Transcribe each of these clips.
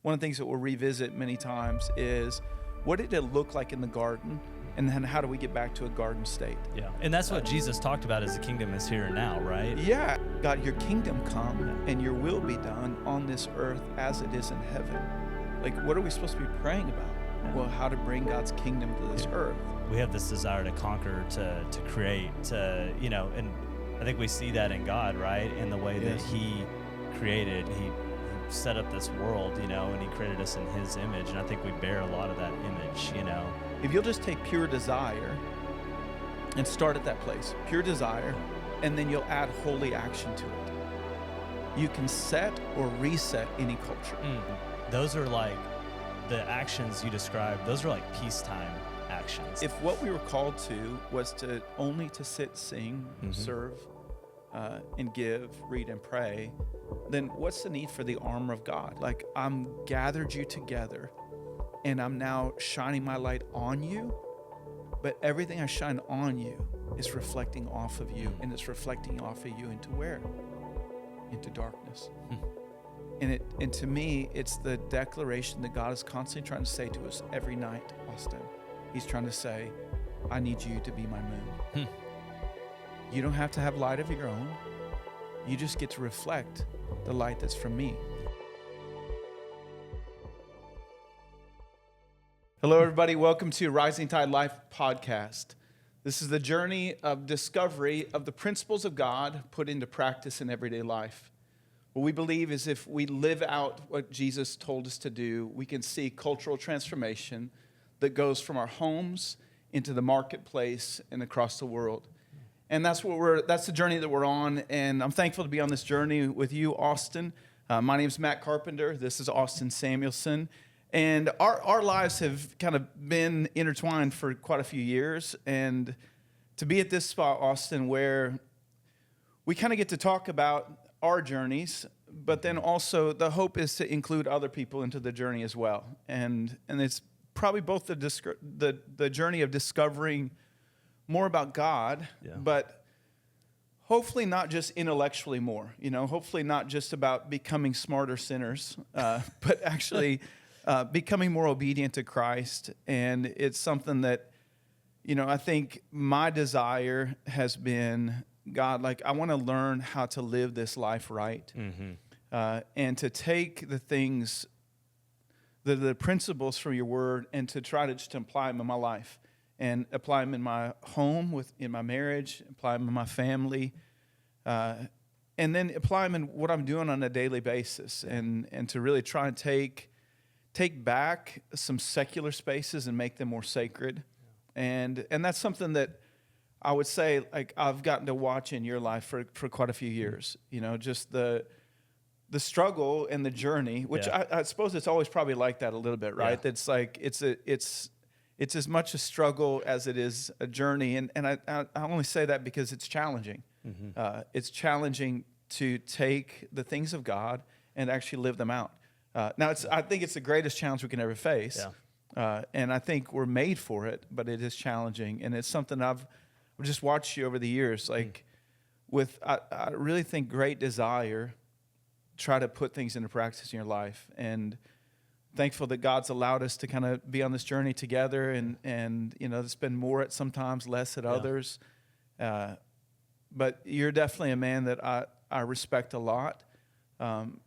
one of the things that we'll revisit many times is, what did it look like in the garden? And then how do we get back to a garden state? Yeah, and that's what Jesus talked about as the kingdom is here and now, right? Yeah, God, your kingdom come and your will be done on this earth as it is in heaven. Like, what are we supposed to be praying about? Well, how to bring God's kingdom to this earth. We have this desire to conquer, to create, and I think we see that in God, right? In the way that he created, he set up this world, and he created us in his image. And I think we bear a lot of that image, If you'll just take pure desire and start at that place, pure desire, and then you'll add holy action to it, you can set or reset any culture. Those are like the actions you described. Those are like peacetime actions. If what we were called to was only to sit, sing, serve, and give, read, and pray, then what's the need for the armor of God? Like, I'm gathered you together, and I'm now shining my light on you, but everything I shine on you is reflecting off of you, and it's reflecting off of you into where? Into darkness. And to me, it's the declaration that God is constantly trying to say to us every night, Austin. He's trying to say, I need you to be my moon. You don't have to have light of your own. You just get to reflect the light that's from me. Hello, everybody. Welcome to Rising Tide Life podcast. This is the journey of discovery of the principles of God put into practice in everyday life. What we believe is if we live out what Jesus told us to do, we can see cultural transformation that goes from our homes into the marketplace and across the world. And that's the journey that we're on, and I'm thankful to be on this journey with you, Austin. My name is Matt Carpenter. This is Austin Samuelson. And our lives have kind of been intertwined for quite a few years. And to be at this spot, Austin, where we kind of get to talk about our journeys, but then also the hope is to include other people into the journey as well. And it's probably both the journey of discovering more about God, but hopefully not just intellectually more, hopefully not just about becoming smarter sinners, but actually becoming more obedient to Christ. And it's something that, I think my desire has been, God, like, I want to learn how to live this life right, and to take the things, the principles from your word, and to try to just apply them in my life, and apply them in my home, in my marriage, apply them in my family, and then apply them in what I'm doing on a daily basis, and to really try and take back some secular spaces and make them more sacred, and that's something that I would say, like, I've gotten to watch in your life for quite a few years. Just the struggle and the journey, which I suppose it's always probably like that a little bit, right? Yeah. It's like it's as much a struggle as it is a journey, and I only say that because it's challenging. It's challenging to take the things of God and actually live them out. Now, I think it's the greatest challenge we can ever face, and I think we're made for it. But it is challenging, and it's something I've just watched you over the years, like I really think great desire, try to put things into practice in your life. And thankful that God's allowed us to kind of be on this journey together, and spend more at sometimes, less at others. But you're definitely a man that I respect a lot,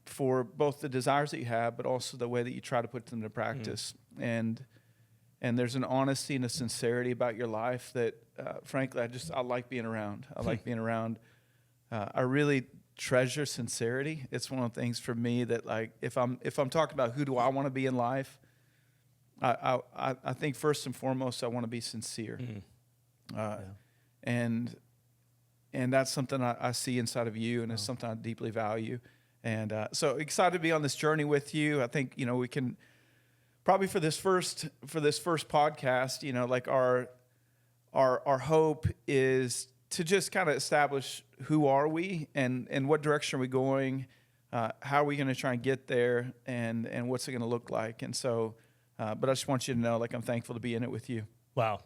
for both the desires that you have, but also the way that you try to put them into practice. And there's an honesty and a sincerity about your life that, frankly, I like being around. I like being around. I really treasure sincerity. It's one of the things for me that, like, if I'm talking about who do I want to be in life, I think first and foremost I want to be sincere, and that's something I see inside of you, and it's something I deeply value. And so excited to be on this journey with you. I think we can. Probably for this first podcast, like our hope is to just kind of establish who are we and what direction are we going, how are we going to try and get there, and what's it going to look like. And so, but I just want you to know, like, I'm thankful to be in it with you. Wow,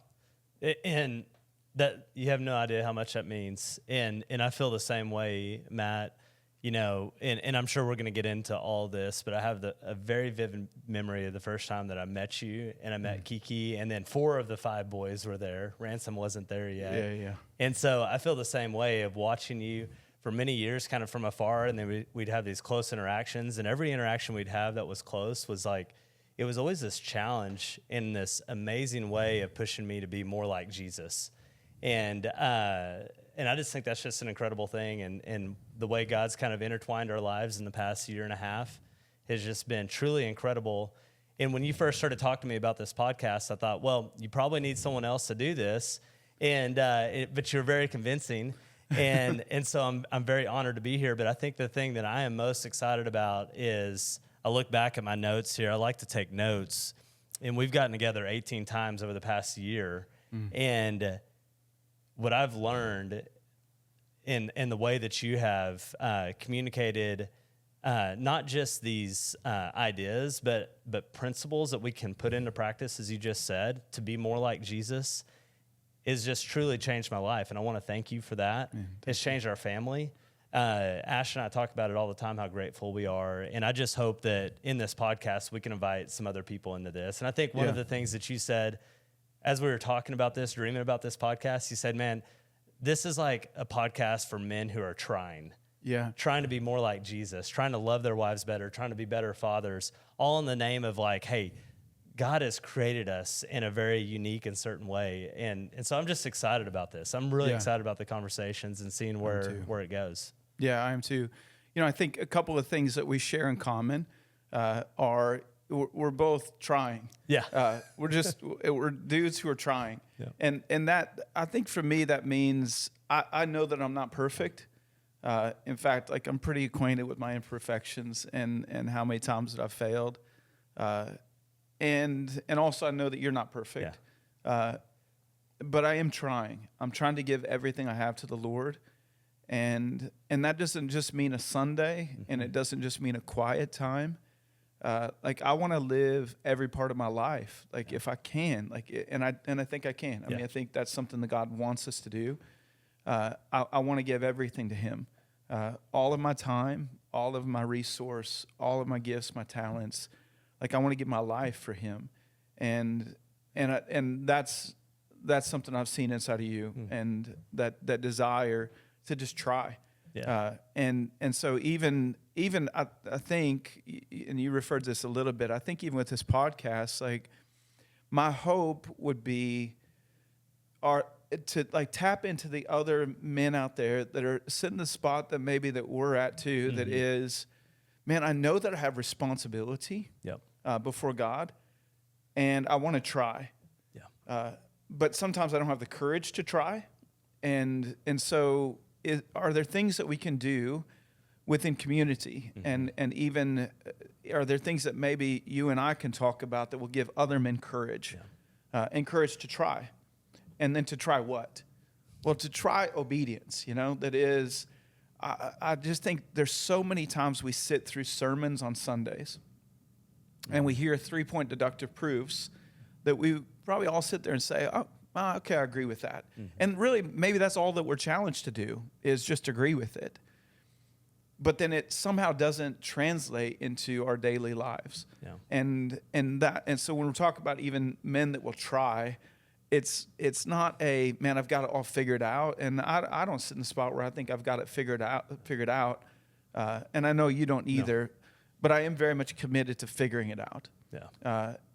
and that you have no idea how much that means, and I feel the same way, Matt. and I'm sure we're going to get into all this, but I have a very vivid memory of the first time that I met you, and I met Kiki, and then 4 of the 5 boys were there. Ransom wasn't there yet. Yeah. And so I feel the same way of watching you for many years kind of from afar, and then we'd have these close interactions, and every interaction we'd have that was close was like, it was always this challenge in this amazing way of pushing me to be more like Jesus. And I just think that's just an incredible thing. And the way God's kind of intertwined our lives in the past year and a half has just been truly incredible. And when you first started talking to me about this podcast, I thought, well, you probably need someone else to do this. But you're very convincing. And so I'm very honored to be here. But I think the thing that I am most excited about is I look back at my notes here. I like to take notes. And we've gotten together 18 times over the past year. And what I've learned in the way that you have communicated not just these ideas, but principles that we can put into practice, as you just said, to be more like Jesus, is just truly changed my life. And I want to thank you for that. It's changed our family. Ash and I talk about it all the time, how grateful we are. And I just hope that in this podcast, we can invite some other people into this. And I think one of the things that you said as we were talking about this, dreaming about this podcast, you said, man, this is like a podcast for men who are trying to be more like Jesus, trying to love their wives better, trying to be better fathers, all in the name of like, hey, God has created us in a very unique and certain way. And so I'm just excited about this. I'm really excited about the conversations and seeing where it goes. Yeah, I am too. I think a couple of things that we share in common are we're both trying. We're dudes who are trying. And that, I think for me, that means I know that I'm not perfect. In fact, like I'm pretty acquainted with my imperfections and how many times that I've failed. And also I know that you're not perfect. But I am trying. I'm trying to give everything I have to the Lord. And that doesn't just mean a Sunday, and it doesn't just mean a quiet time. Like I want to live every part of my life, like if I can, like, and I think I can. I mean, I think that's something that God wants us to do. I want to give everything to Him, all of my time, all of my resource, all of my gifts, my talents. Like I want to give my life for Him, and that's something I've seen inside of you, and that desire to just try. And so even I think, and you referred to this a little bit, I think even with this podcast, like my hope would be to like tap into the other men out there that are sitting in the spot that maybe that we're at too, that is, man, I know that I have responsibility before God, and I want to try. But sometimes I don't have the courage to try. And so are there things that we can do within community? And even are there things that maybe you and I can talk about that will give other men courage, and courage to try? And then to try what? Well, to try obedience, that is, I just think there's so many times we sit through sermons on Sundays and we hear 3-point deductive proofs that we probably all sit there and say, oh, okay, I agree with that. And really, maybe that's all that we're challenged to do, is just agree with it. But then it somehow doesn't translate into our daily lives. And so when we talk about even men that will try, it's not a, man, I've got it all figured out. And I don't sit in the spot where I think I've got it figured out. And I know you don't either. But I am very much committed to figuring it out.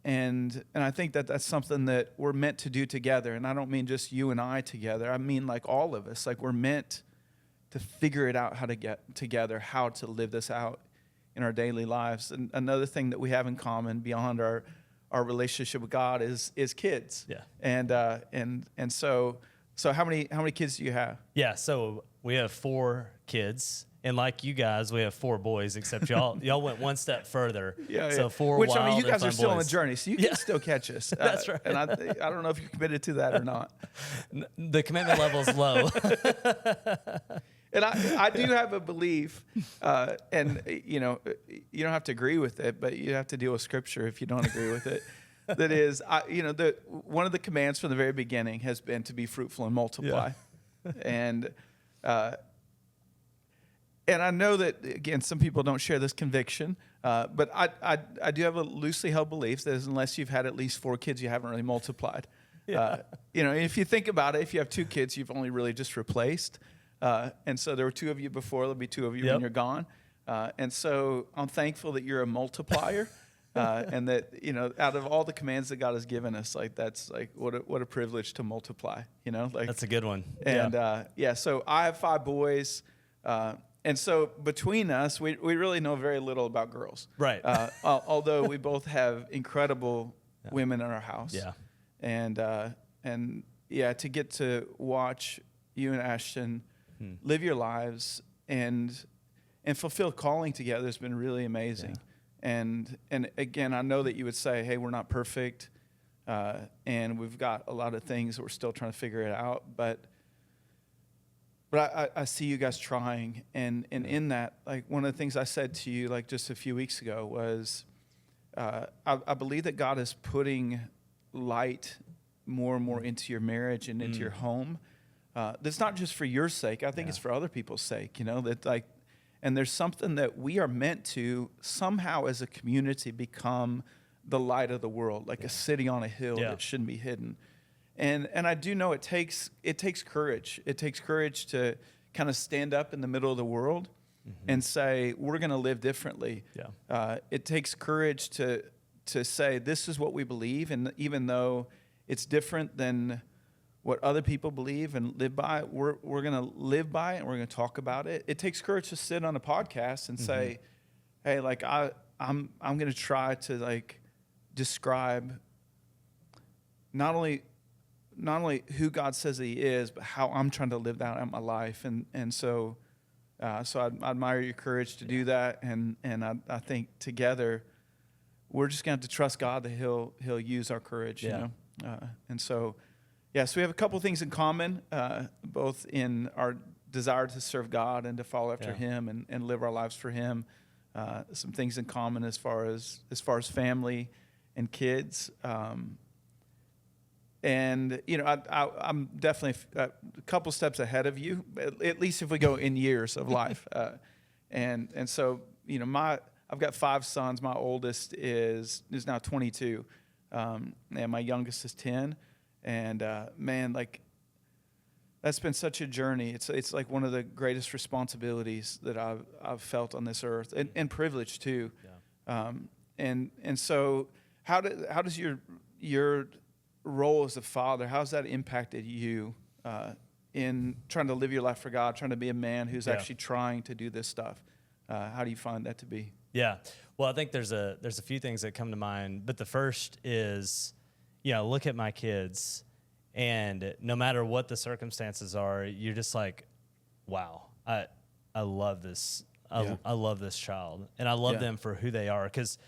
And I think that that's something that we're meant to do together. And I don't mean just you and I together. I mean like all of us. Like we're meant to figure it out, how to get together, how to live this out in our daily lives. And another thing that we have in common beyond our relationship with God is kids. And so how many kids do you have? So we have 4 kids. And like you guys, we have 4 boys, except y'all went one step further. So 4 Which, wild, I mean, you guys are still boys. on the journey, so you can still catch us. That's right. And I don't know if you're committed to that or not. The commitment level's low. And I do have a belief, and you don't have to agree with it, but you have to deal with Scripture if you don't agree with it. That is, one of the commands from the very beginning has been to be fruitful and multiply, and And I know that, again, some people don't share this conviction, but I do have a loosely held belief that unless you've had at least 4 kids, you haven't really multiplied. Yeah. If you think about it, if you have 2 kids, you've only really just replaced. And so there were 2 of you before, there'll be 2 of you when you're gone. And so I'm thankful that you're a multiplier. And that, out of all the commands that God has given us, like, that's like, what a privilege to multiply, like. That's a good one. And so I have 5 boys. And so between us, we really know very little about girls. Right. Although we both have incredible women in our house. Yeah. And to get to watch you and Ashton live your lives and fulfill calling together has been really amazing. Yeah. And again, I know that you would say, hey, we're not perfect, and we've got a lot of things that we're still trying to figure it out, but I see you guys trying, and in that, like, one of the things I said to you, like, just a few weeks ago was, I believe that God is putting light more and more into your marriage and into your home. That's not just for your sake. I think it's for other people's sake, that, like, and there's something that we are meant to somehow as a community become the light of the world, like a city on a hill that shouldn't be hidden. And I do know it takes courage. It takes courage to kind of stand up in the middle of the world and say, we're going to live differently. Yeah. It takes courage to say, this is what we believe, and even though it's different than what other people believe and live by, we're going to live by it, and we're going to talk about it. It takes courage to sit on a podcast and say, hey, like, I'm going to try to, like, describe not only who God says He is, but how I'm trying to live that out in my life. And so I admire your courage to do that. And I think together we're just going to have to trust God that He'll use our courage. And so we have a couple things in common, both in our desire to serve God and to follow after Him and live our lives for Him. Some things in common as far as family and kids. And, I'm definitely a couple steps ahead of you, at least if we go in years of life. And so, I've got 5 sons. My oldest is now 22, and my youngest is 10. And, man, like, that's been such a journey. It's like one of the greatest responsibilities that I've felt on this earth, and privilege too. Yeah. And so how does your role as a father, how's that impacted you in trying to live your life for God, trying to be a man who's actually trying to do this stuff? How do you find that to be? Yeah. Well, I think there's a few things that come to mind, but the first is, look at my kids, and no matter what the circumstances are, you're just like, wow, I love this. I love this child, and I love them for who they are, because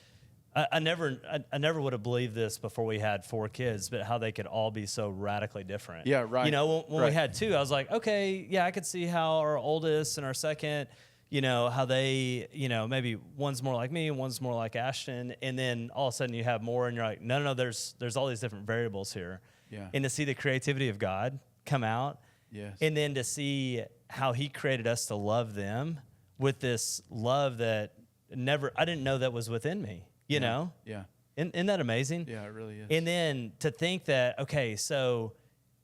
I never would have believed this before we had 4 kids, but how they could all be so radically different. Yeah, right. When we had 2, I was like, okay, yeah, I could see how our oldest and our second, how they, maybe one's more like me and one's more like Ashton, and then all of a sudden you have more, and you're like, no, there's all these different variables here. Yeah. And to see the creativity of God come out, and then to see how He created us to love them with this love that I didn't know that was within me. You know? Yeah. Isn't that amazing? Yeah, it really is. And then to think that, okay, so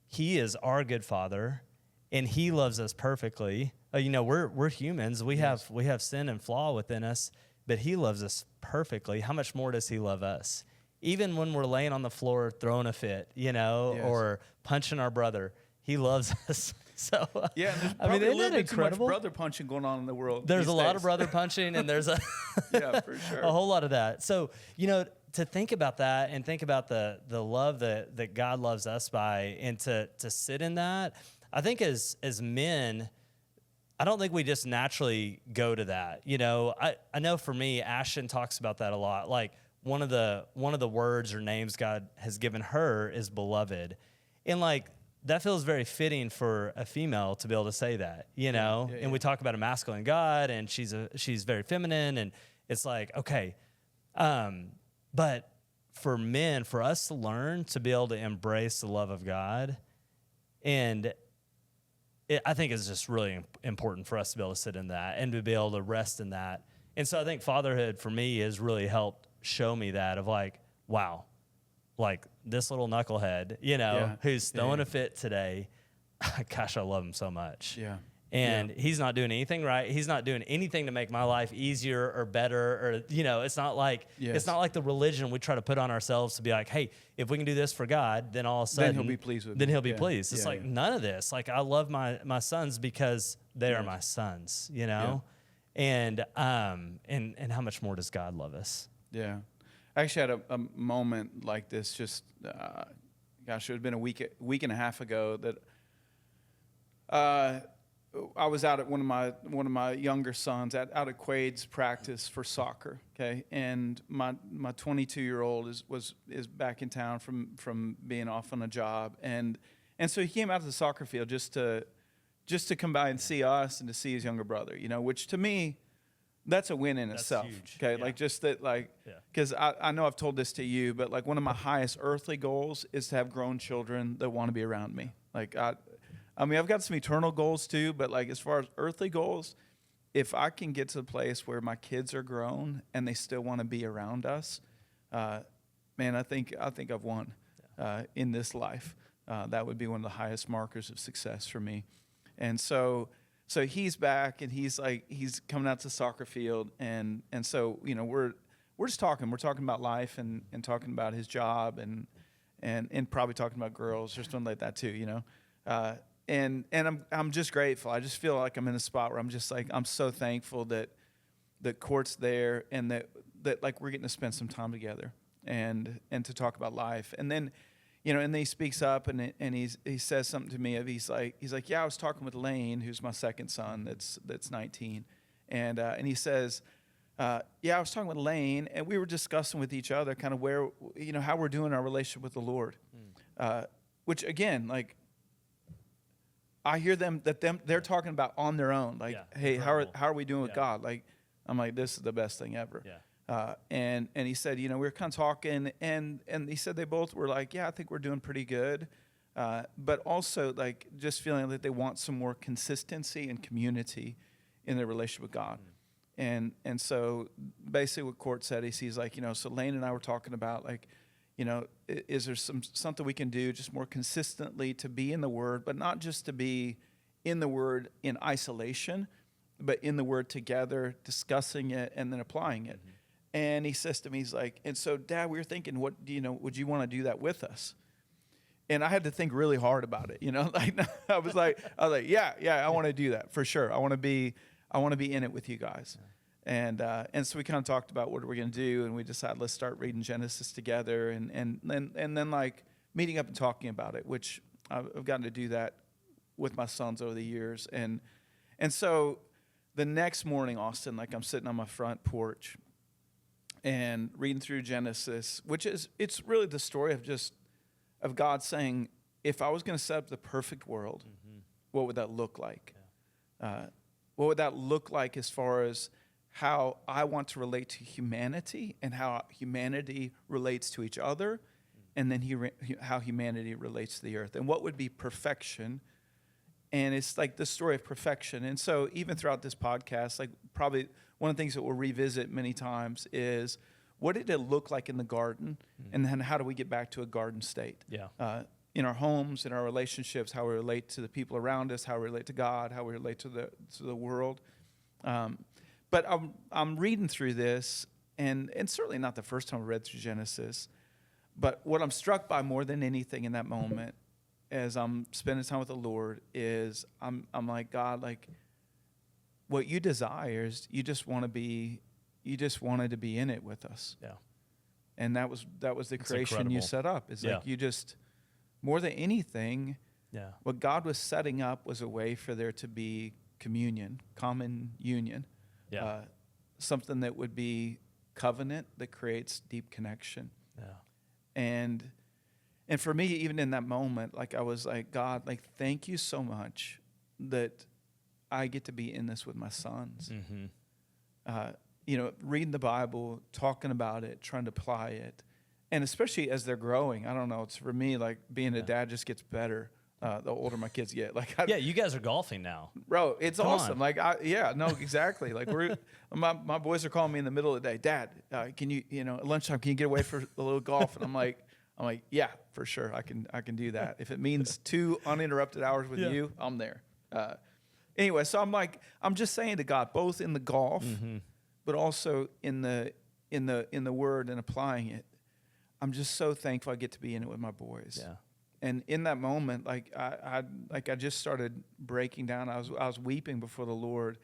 He is our good Father, and He loves us perfectly. We're humans. We have sin and flaw within us, but He loves us perfectly. How much more does He love us? Even when we're laying on the floor throwing a fit, or punching our brother, He loves us. So there's probably a little bit too much brother punching going on in the world. There's a lot of brother punching, and there's for sure, a whole lot of that. So to think about that and think about the love that God loves us by, and to sit in that, I think as men, I don't think we just naturally go to that. I know for me, Ashton talks about that a lot. Like one of the words or names God has given her is beloved, and like, that feels very fitting for a female to be able to say that, And we talk about a masculine God, and she's very feminine, and it's like, okay. But for men, for us to learn to be able to embrace the love of God, and I think it's just really important for us to be able to sit in that and to be able to rest in that. And so I think fatherhood for me has really helped show me that of like, wow, like this little knucklehead, who's throwing a fit today. Gosh, I love him so much. Yeah. And he's not doing anything right. He's not doing anything to make my life easier or better. Or, it's not like it's not like the religion we try to put on ourselves to be like, hey, if we can do this for God, then all of a sudden then he'll be pleased with me. Then he'll be pleased. It's none of this. Like I love my sons because they are my sons, Yeah. And how much more does God love us? Yeah. I actually had a moment like this just, gosh, it had been a week and a half ago that I was out at one of my younger sons out at Quade's practice for soccer. Okay, and my 22-year-old is back in town from being off on a job, and so he came out to the soccer field just to come by and see us and to see his younger brother. Which to me, that's a win in itself. Huge. Okay, Yeah. like just that, like, because I know I've told this to you, but like one of my highest earthly goals is to have grown children that want to be around me. Like I mean, I've got some eternal goals too, but like as far as earthly goals, if I can get to the place where my kids are grown and they still want to be around us, man, I think I've won in this life. That would be one of the highest markers of success for me. And so he's back and he's coming out to the soccer field, and so we're just talking. We're talking about life and talking about his job and probably talking about girls, just something like that too, And I'm just grateful. I just feel like I'm in a spot where I'm just like, I'm so thankful that Court's there and that like we're getting to spend some time together and to talk about life. And then, and then he speaks up and he says something to me. He's like, yeah, I was talking with Lane, who's my second son, that's 19, and he says, yeah, I was talking with Lane, and we were discussing with each other kind of where, how we're doing our relationship with the Lord, which again, like, I hear they're talking about on their own, like, hey, how are we doing with God? Like, I'm like, this is the best thing ever. And he said, we were kind of talking, and he said they both were like, yeah, I think we're doing pretty good, but also like just feeling that they want some more consistency and community in their relationship with God. And so basically what Court said, he's like, so Lane and I were talking about like, is there something we can do just more consistently to be in the Word, but not just to be in the Word in isolation, but in the Word together, discussing it and then applying it. And he says to me, he's like, and so Dad, we were thinking, would you want to do that with us? And I had to think really hard about it, like I was like, yeah, I want to do that for sure. I want to be in it with you guys. And so we kind of talked about what we're going to do, and we decided let's start reading Genesis together, and then like meeting up and talking about it, which I've gotten to do that with my sons over the years, and so the next morning, Austin, like I'm sitting on my front porch and reading through Genesis, it's really the story of God saying, if I was going to set up the perfect world, what would that look like? What would that look like as far as how I want to relate to humanity and how humanity relates to each other, and then how humanity relates to the earth, and what would be perfection. And it's like the story of perfection. And so even throughout this podcast, like probably one of the things that we'll revisit many times is, what did it look like in the garden, and then how do we get back to a garden state? In our homes, in our relationships, how we relate to the people around us, how we relate to God, how we relate to the world. But I'm reading through this, and certainly not the first time I read through Genesis, but what I'm struck by more than anything in that moment as I'm spending time with the Lord is I'm like, God, like what you desire is you just wanted to be in it with us. And that was the creation incredible. You set up. It's like you just, more than anything, what God was setting up was a way for there to be communion, common union. Something that would be covenant that creates deep connection. And for me, even in that moment, like I was like, God, like thank you so much that I get to be in this with my sons. Reading the Bible, talking about it, trying to apply it, and especially as they're growing. I don't know. It's for me like being a dad just gets better. the older my kids get. Like, Yeah, you guys are golfing now. bro, it's Come awesome. on. Like, no, exactly. Like my boys are calling me in the middle of the day, Dad, can you, at lunchtime, can you get away for a little golf? And I'm like, yeah, for sure. I can do that. If it means 2 uninterrupted hours with you, I'm there. Anyway, so I'm just saying to God, both in the golf, but also in the word and applying it. I'm just so thankful I get to be in it with my boys. Yeah. And in that moment, I just started breaking down. I was weeping before the Lord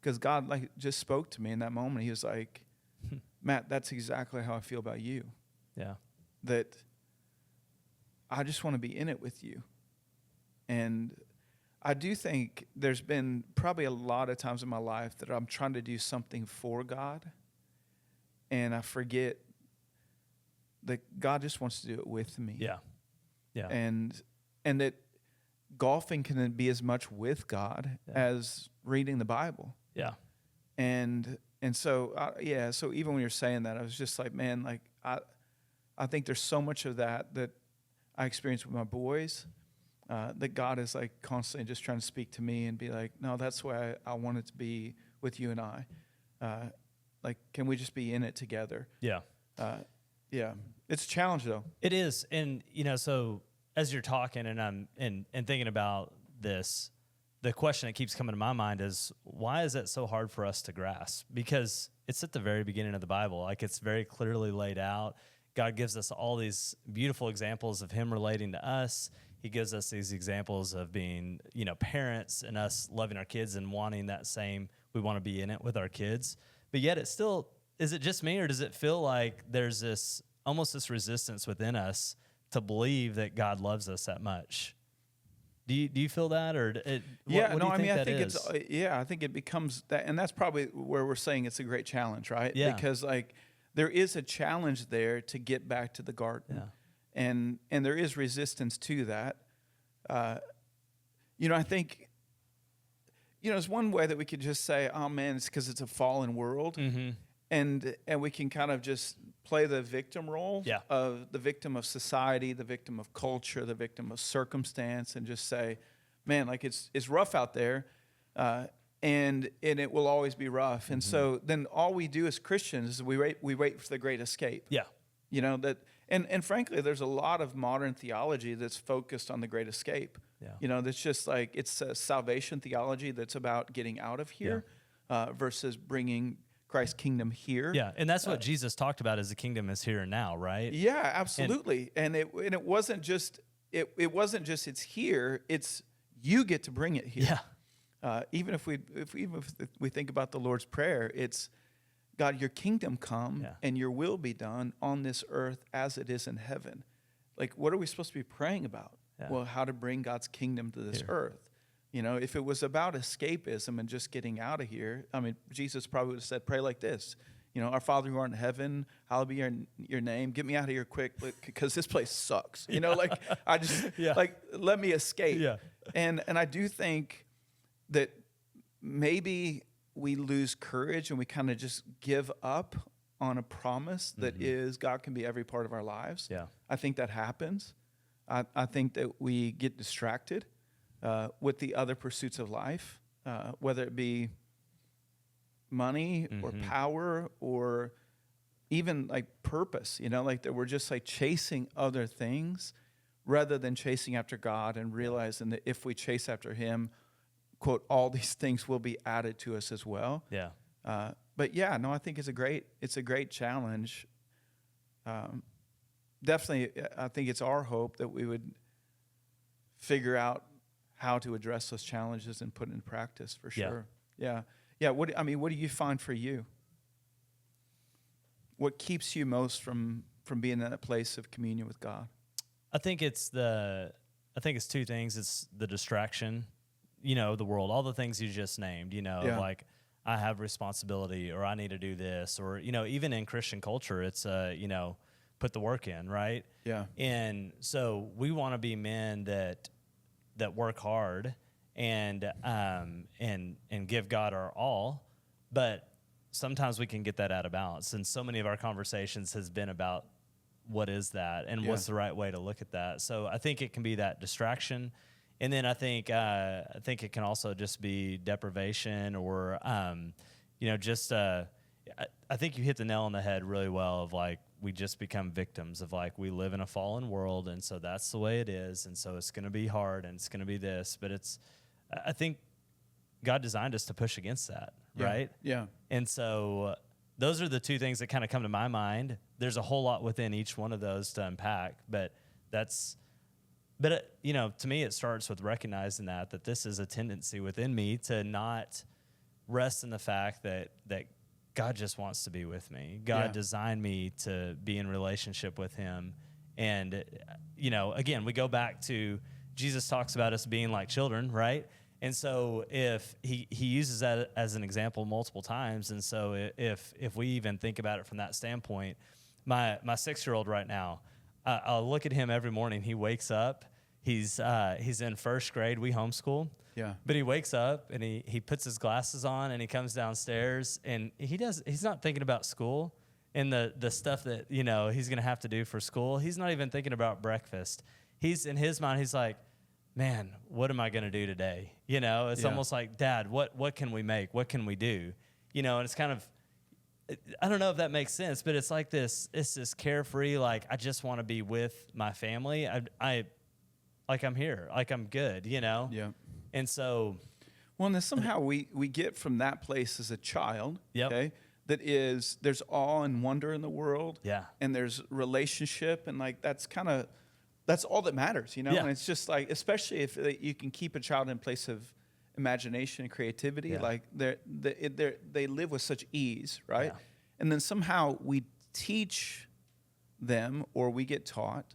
because God just spoke to me in that moment. He was like, Matt, that's exactly how I feel about you. Yeah. That I just want to be in it with you. And I do think there's been probably a lot of times in my life that I'm trying to do something for God, and I forget that God just wants to do it with me. Yeah. Yeah. And that golfing can be as much with God as reading the Bible. Yeah. And so so even when you're saying that, I was just like, man, like I think there's so much of that I experience with my boys, that God is like constantly just trying to speak to me and be like, no, that's why I want it to be with you and I. Like, can we just be in it together? Yeah. Yeah. It's a challenge though. It is. And, so as you're talking and I'm and thinking about this, the question that keeps coming to my mind is, why is that so hard for us to grasp? Because it's at the very beginning of the Bible. Like, it's very clearly laid out. God gives us all these beautiful examples of him relating to us. He gives us these examples of being, parents and us loving our kids and wanting that same, we want to be in it with our kids. But yet it's still, is it just me, or does it feel like there's this almost this resistance within us to believe that God loves us that much? Do you feel that, or what do you think that is? I think it becomes that, and that's probably where we're saying it's a great challenge, right? Yeah. Because there is a challenge there to get back to the garden, and there is resistance to that. I think, it's one way that we could just say, oh man, it's because it's a fallen world. Mm-hmm. And we can kind of just play the victim role of the victim of society, the victim of culture, the victim of circumstance, and just say, man, like it's rough out there, and it will always be rough. And so then all we do as Christians is we wait for the great escape. Yeah. And frankly, there's a lot of modern theology that's focused on the great escape. Yeah. That's just like it's a salvation theology that's about getting out of here versus bringing Christ's kingdom here. Yeah, and that's what Jesus talked about, as the kingdom is here and now, right? Yeah, absolutely. And it wasn't just it's here, it's you get to bring it here. Yeah. Even if we think about the Lord's Prayer, it's God, your kingdom come and your will be done on this earth as it is in heaven. Like, what are we supposed to be praying about? Yeah. Well, how to bring God's kingdom to this earth. If it was about escapism and just getting out of here, Jesus probably would have said, pray like this. Our Father who art in heaven, hallowed be your name. Get me out of here quick, because this place sucks. Let me escape. Yeah. And I do think that maybe we lose courage and we kind of just give up on a promise that is God can be every part of our lives. Yeah. I think that happens. I think that we get distracted with the other pursuits of life, whether it be money or power or even like purpose, that we're just like chasing other things rather than chasing after God and realizing that if we chase after him, quote, all these things will be added to us as well. Yeah. But I think it's a great challenge. Definitely, I think it's our hope that we would figure out how to address those challenges and put it in practice for sure. Yeah. What do you find for you? What keeps you most from being in that place of communion with God? I think it's two things. It's the distraction, the world, all the things you just named, like I have responsibility or I need to do this, or, even in Christian culture, it's, put the work in, right? Yeah. And so we want to be men that work hard and give God our all, but sometimes we can get that out of balance. And so many of our conversations has been about what is that and what's the right way to look at that. So I think it can be that distraction. And then I think it can also just be deprivation or just I think you hit the nail on the head really well of like we just become victims of like we live in a fallen world, and so that's the way it is, and so it's going to be hard and it's going to be this, but I think God designed us to push against that, right? Yeah. And so those are the two things that kind of come to my mind. There's a whole lot within each one of those to unpack, but to me, it starts with recognizing that this is a tendency within me to not rest in the fact that God just wants to be with me. God designed me to be in relationship with him. And, again, we go back to Jesus talks about us being like children, right? And so if he uses that as an example multiple times, and so if we even think about it from that standpoint, my 6-year-old right now, I'll look at him every morning. He wakes up. He's in first grade. We homeschool. Yeah. But he wakes up and he puts his glasses on and he comes downstairs and he's not thinking about school and the stuff that, he's going to have to do for school. He's not even thinking about breakfast. He's in his mind, he's like, man, what am I going to do today? It's almost like, Dad, what can we make? What can we do? And it's kind of, I don't know if that makes sense, but it's like it's this carefree, like, I just want to be with my family. Like I'm here, like I'm good, Yeah. And so, well, and then somehow we get from that place as a child, okay, there's awe and wonder in the world, and there's relationship, and like that's all that matters, And it's just like, especially if you can keep a child in a place of imagination and creativity, like they live with such ease, right? Yeah. And then somehow we teach them, or we get taught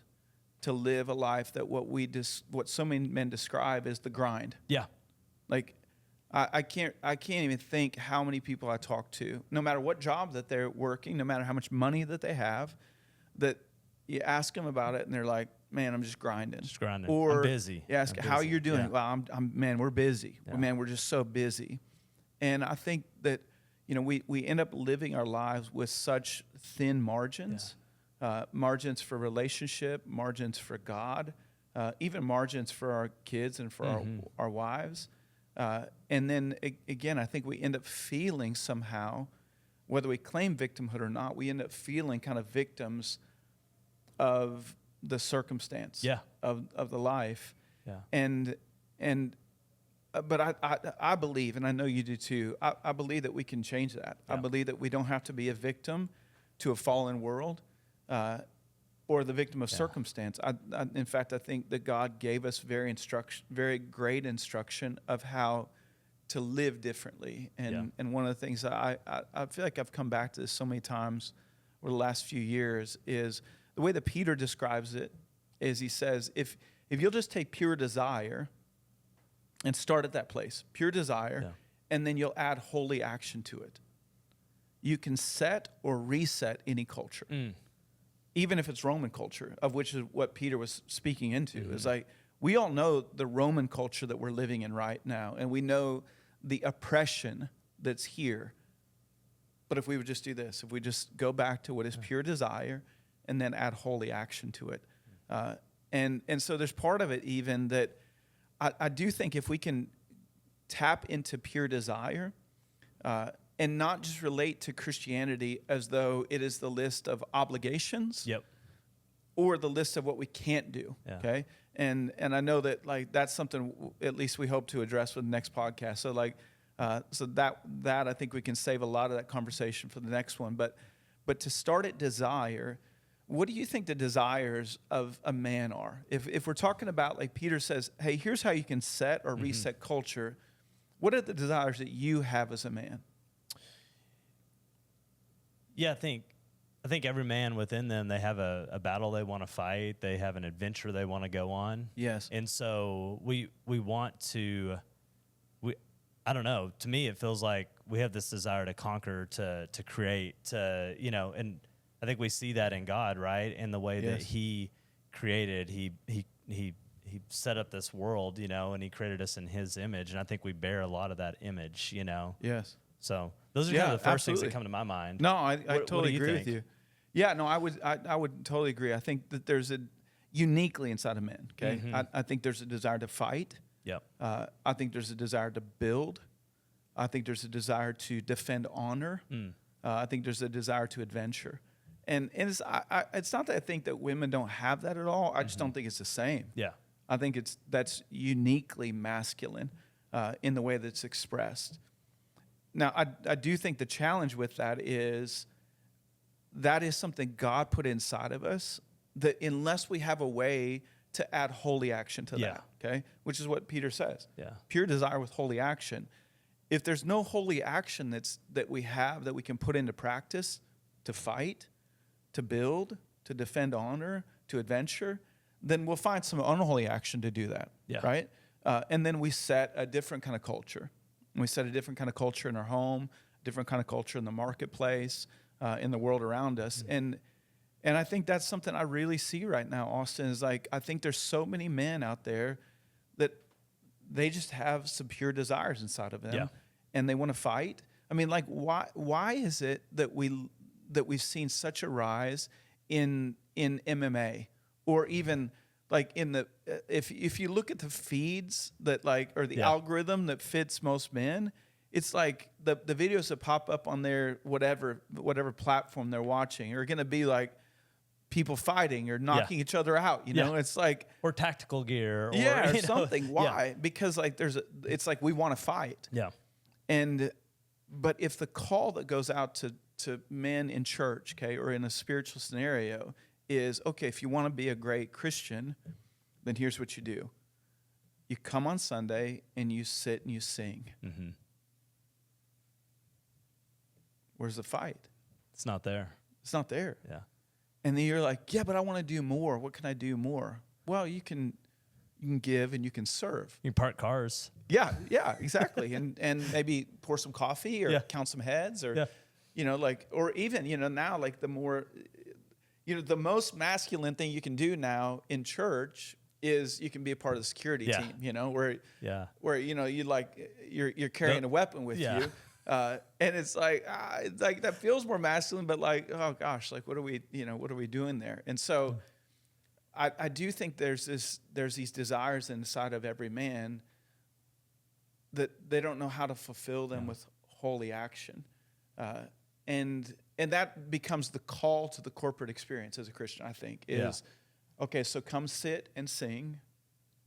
to live a life that what so many men describe as the grind. Yeah. Like I can't even think how many people I talk to, no matter what job that they're working, no matter how much money that they have, that you ask them about it and they're like, man, I'm just grinding. Or I'm busy. You ask how you're doing. Yeah. Well, man, we're busy. Yeah. Man, we're just so busy. And I think that, we end up living our lives with such thin margins. Margins for relationship, margins for God, even margins for our kids and for our wives. And then, again, I think we end up feeling somehow, whether we claim victimhood or not, we end up feeling kind of victims of the circumstance of the life. Yeah. But I believe, and I know you do too, I believe that we can change that. Yeah. I believe that we don't have to be a victim to a fallen world. Or the victim of circumstance. In fact, I think that God gave us very great instruction of how to live differently. And one of the things that I feel like I've come back to this so many times over the last few years is the way that Peter describes it is he says, if you'll just take pure desire and start at that place, pure desire, and then you'll add holy action to it, you can set or reset any culture. Even if it's Roman culture, of which is what Peter was speaking into. It's like, we all know the Roman culture that we're living in right now, and we know the oppression that's here. But if we would just do this, if we just go back to what is pure desire and then add holy action to it. And so there's part of it even that I do think if we can tap into pure desire, and not just relate to Christianity as though it is the list of obligations, or the list of what we can't do. Okay, and I know that like that's something at least we hope to address with the next podcast. So like, so that I think we can save a lot of that conversation for the next one. But to start at desire, what do you think the desires of a man are? If we're talking about, like Peter says, hey, here's how you can set or reset culture. What are the desires that you have as a man? Yeah, I think every man within them, they have a battle they want to fight. They have an adventure they want to go on. Yes. And so we want to, I don't know, to me it feels like we have this desire to conquer, to create, and I think we see that in God, right? In the way that he created, he set up this world, and he created us in his image. And I think we bear a lot of that image, Yes. So those are kind of the first things that come to my mind. No, I totally agree with you. Yeah, no, I would totally agree. I think that there's uniquely inside of men. Okay, Mm-hmm. I think there's a desire to fight. Yep. I think there's a desire to build. I think there's a desire to defend honor. I think there's a desire to adventure. And it's not that I think that women don't have that at all. I just don't think it's the same. Yeah. I think that's uniquely masculine in the way that it's expressed. Now, I do think the challenge with that is something God put inside of us, that unless we have a way to add holy action to that, okay, which is what Peter says. Yeah. Pure desire with holy action. If there's no holy action that we have that we can put into practice to fight, to build, to defend honor, to adventure, then we'll find some unholy action to do that, right? And then we set a different kind of culture. We set a different kind of culture in our home, a different kind of culture in the marketplace, in the world around us. And I think that's something I really see right now, Austin, is like, I think there's so many men out there that they just have some pure desires inside of them, and they want to fight. I mean, like, why is it that we've seen such a rise in MMA, or even like in the if you look at the feeds that like, or the algorithm that fits most men, it's like the videos that pop up on their whatever platform they're watching are going to be like people fighting or knocking each other out. You know, it's like, or tactical gear, or, or something. Why? Because like it's like we want to fight. Yeah. But if the call that goes out to men in church, okay, or in a spiritual scenario is, okay, if you want to be a great Christian, then here's what you do. You come on Sunday and you sit and you sing. Mm-hmm. Where's the fight? It's not there. It's not there. Yeah. And then you're like, yeah, but I want to do more. What can I do more? Well, you can give and you can serve. You park cars. Yeah, exactly. and maybe pour some coffee or count some heads, or you know, like, or even, you know, now like the more, you know, the most masculine thing you can do now in church is you can be a part of the security team, you know, where you know, you're carrying a weapon with you. And it's like that feels more masculine, but like, oh gosh, like what are we doing there? And so I do think there's these desires inside of every man that they don't know how to fulfill them with holy action. And that becomes the call to the corporate experience as a Christian, I think, is, okay, so come sit and sing,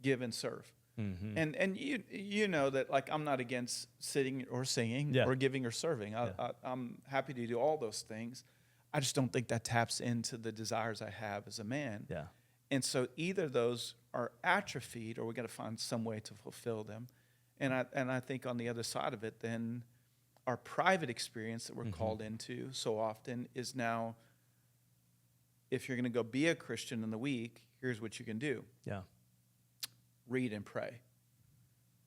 give and serve. Mm-hmm. And you know that, like, I'm not against sitting or singing or giving or serving. I'm happy to do all those things. I just don't think that taps into the desires I have as a man. Yeah. And so either those are atrophied, or we got to find some way to fulfill them. And I think on the other side of it, then our private experience that we're called into so often is now, if you're going to go be a Christian in the week, here's what you can do. Yeah. Read and pray.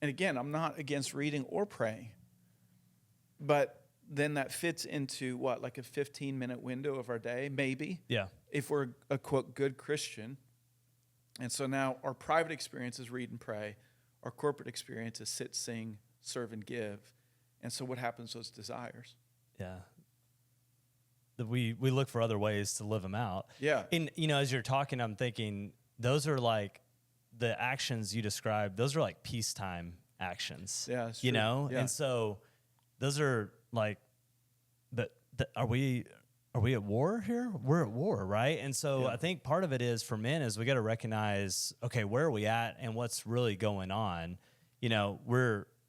And again, I'm not against reading or praying, but then that fits into what, like a 15-minute window of our day, maybe. Yeah. If we're a, quote, good Christian. And so now our private experience is read and pray. Our corporate experience is sit, sing, serve, and give. And so what happens to those desires? Yeah. We look for other ways to live them out. Yeah. And, you know, as you're talking, I'm thinking those are like the actions you described. Those are like peacetime actions. Yeah, that's you true. know? Yeah. And so those are like, are we at war here? We're at war, right? And so I think part of it is, for men, is we got to recognize, okay, where are we at and what's really going on? You know,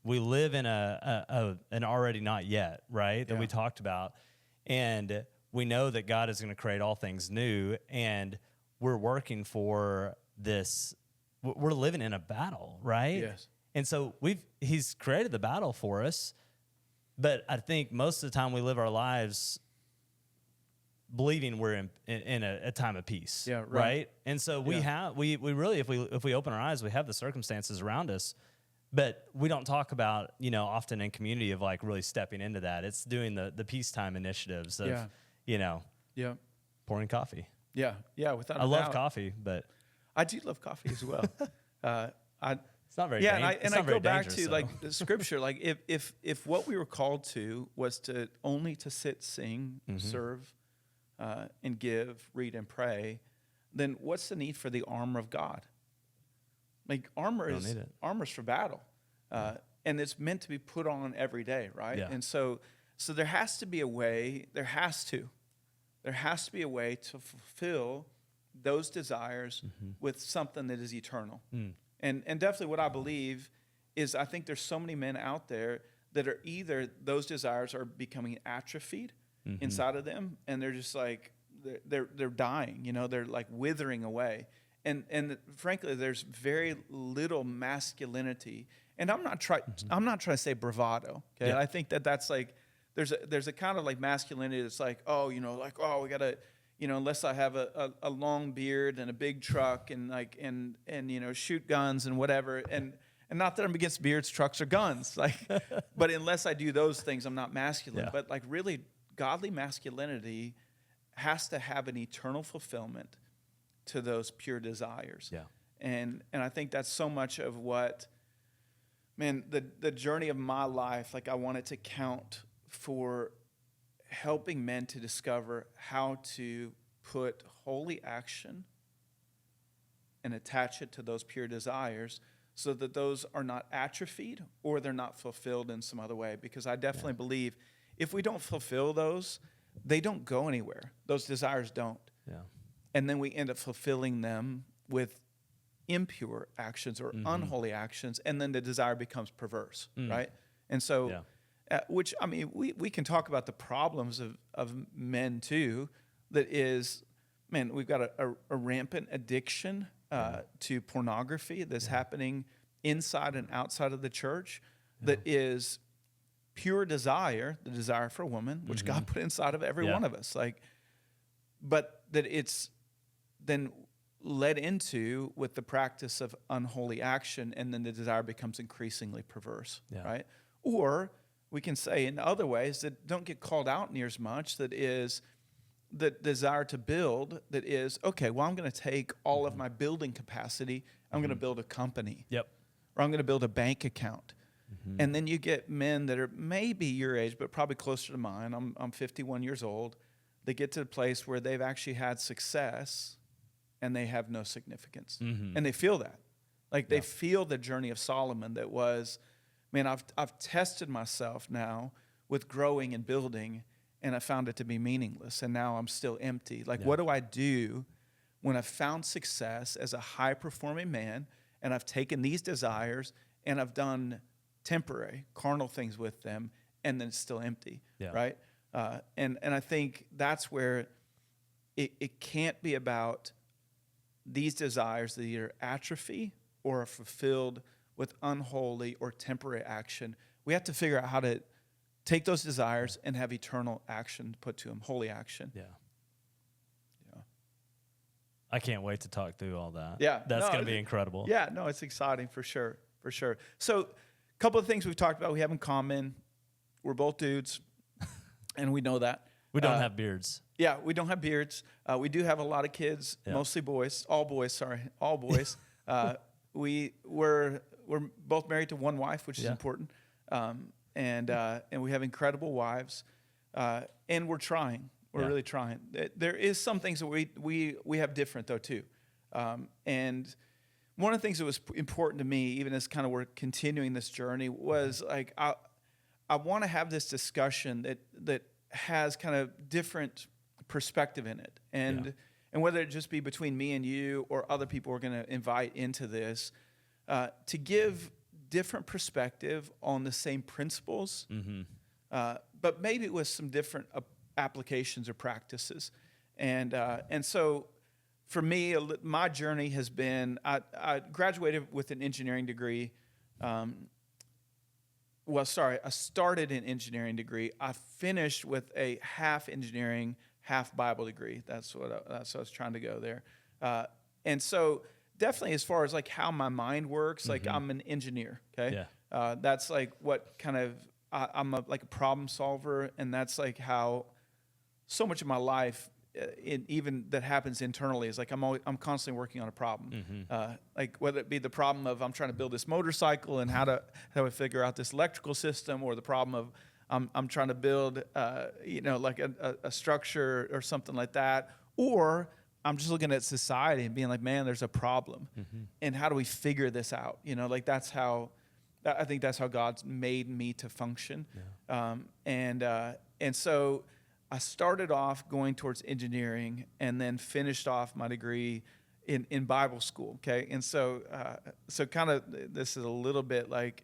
we live in an already not yet, right? That we talked about. And we know that God is going to create all things new, and we're working for this. We're living in a battle, right? Yes. And so he's created the battle for us, but I think most of the time we live our lives believing we're in a time of peace. Yeah, right. And so we really, if we open our eyes, we have the circumstances around us, but we don't talk about, you know, often in community of like really stepping into that. It's doing the peacetime initiatives of, you know, pouring coffee. Yeah, without a doubt. I love coffee, but I do love coffee as well. It's not very and I go back to like the scripture. Like if what we were called to was only to sit, sing, serve, and give, read, and pray, then what's the need for the armor of God? Like armor's for battle. And it's meant to be put on every day, right? Yeah. And so there has to be a way, there has to be a way to fulfill those desires with something that is eternal. And definitely what I believe is I think there's so many men out there that are either those desires are becoming atrophied inside of them, and they're just like, they're dying, you know, they're like withering away. And frankly, there's very little masculinity. And I'm not trying to say bravado. Okay, I think that's like there's a kind of like masculinity that's like, oh, you know, like, oh, we gotta, you know, unless I have a long beard and a big truck and like and you know, shoot guns and whatever. And not that I'm against beards, trucks, or guns, like, but unless I do those things, I'm not masculine. Yeah. But like really, godly masculinity has to have an eternal fulfillment to those pure desires. Yeah. And I think that's so much of what, man, the journey of my life, like I want it to count for helping men to discover how to put holy action and attach it to those pure desires so that those are not atrophied or they're not fulfilled in some other way. Because I definitely believe if we don't fulfill those, they don't go anywhere. Those desires don't. Yeah. And then we end up fulfilling them with impure actions or unholy actions, and then the desire becomes perverse, right? And so, which, I mean, we can talk about the problems of men too, that is, man, we've got a rampant addiction to pornography that's happening inside and outside of the church that is pure desire, the desire for a woman, which God put inside of every one of us, like, but that it's then led into with the practice of unholy action, and then the desire becomes increasingly perverse, right? Or we can say in other ways that don't get called out near as much, that is the desire to build, that is, okay, well, I'm going to take all of my building capacity, I'm going to build a company, or I'm going to build a bank account. And then you get men that are maybe your age, but probably closer to mine. I'm 51 years old. They get to the place where they've actually had success and they have no significance. And they feel that. Like they feel the journey of Solomon that was, man, I've tested myself now with growing and building, and I found it to be meaningless, and now I'm still empty. Like, what do I do when I've found success as a high-performing man, and I've taken these desires, and I've done temporary, carnal things with them, and then it's still empty, right? And I think that's where it can't be about these desires that either atrophy or are fulfilled with unholy or temporary action. We have to figure out how to take those desires and have eternal action put to them, holy action. I can't wait to talk through all that. That's going to be incredible. It's exciting for sure. So a couple of things we've talked about we have in common. We're both dudes, and we know that. We don't have beards. Yeah, we don't have beards. We do have a lot of kids, mostly boys. All boys. We're both married to one wife, which is important, and we have incredible wives, and we're trying. We're really trying. There is some things that we have different though too, and one of the things that was important to me, even as kind of we're continuing this journey, was like I want to have this discussion that has kind of different perspective in it, and whether it just be between me and you or other people we're going to invite into this, to give different perspective on the same principles, but maybe with some different applications or practices, and so for me, my journey has been I graduated with an engineering degree. I started an engineering degree. I finished with a half engineering, half Bible degree. That's what I was trying to go there. And so definitely as far as like how my mind works, like I'm an engineer, okay? That's like what kind of, I'm like a problem solver, and that's like how so much of my life, even that happens internally, is like I'm constantly working on a problem. Like whether it be the problem of I'm trying to build this motorcycle and how do I figure out this electrical system, or the problem of I'm trying to build like a structure or something like that, or I'm just looking at society and being like, man, there's a problem, and how do we figure this out? You know, like I think that's how God's made me to function. Yeah. And so I started off going towards engineering, and then finished off my degree in Bible school. Okay, and so kind of this is a little bit like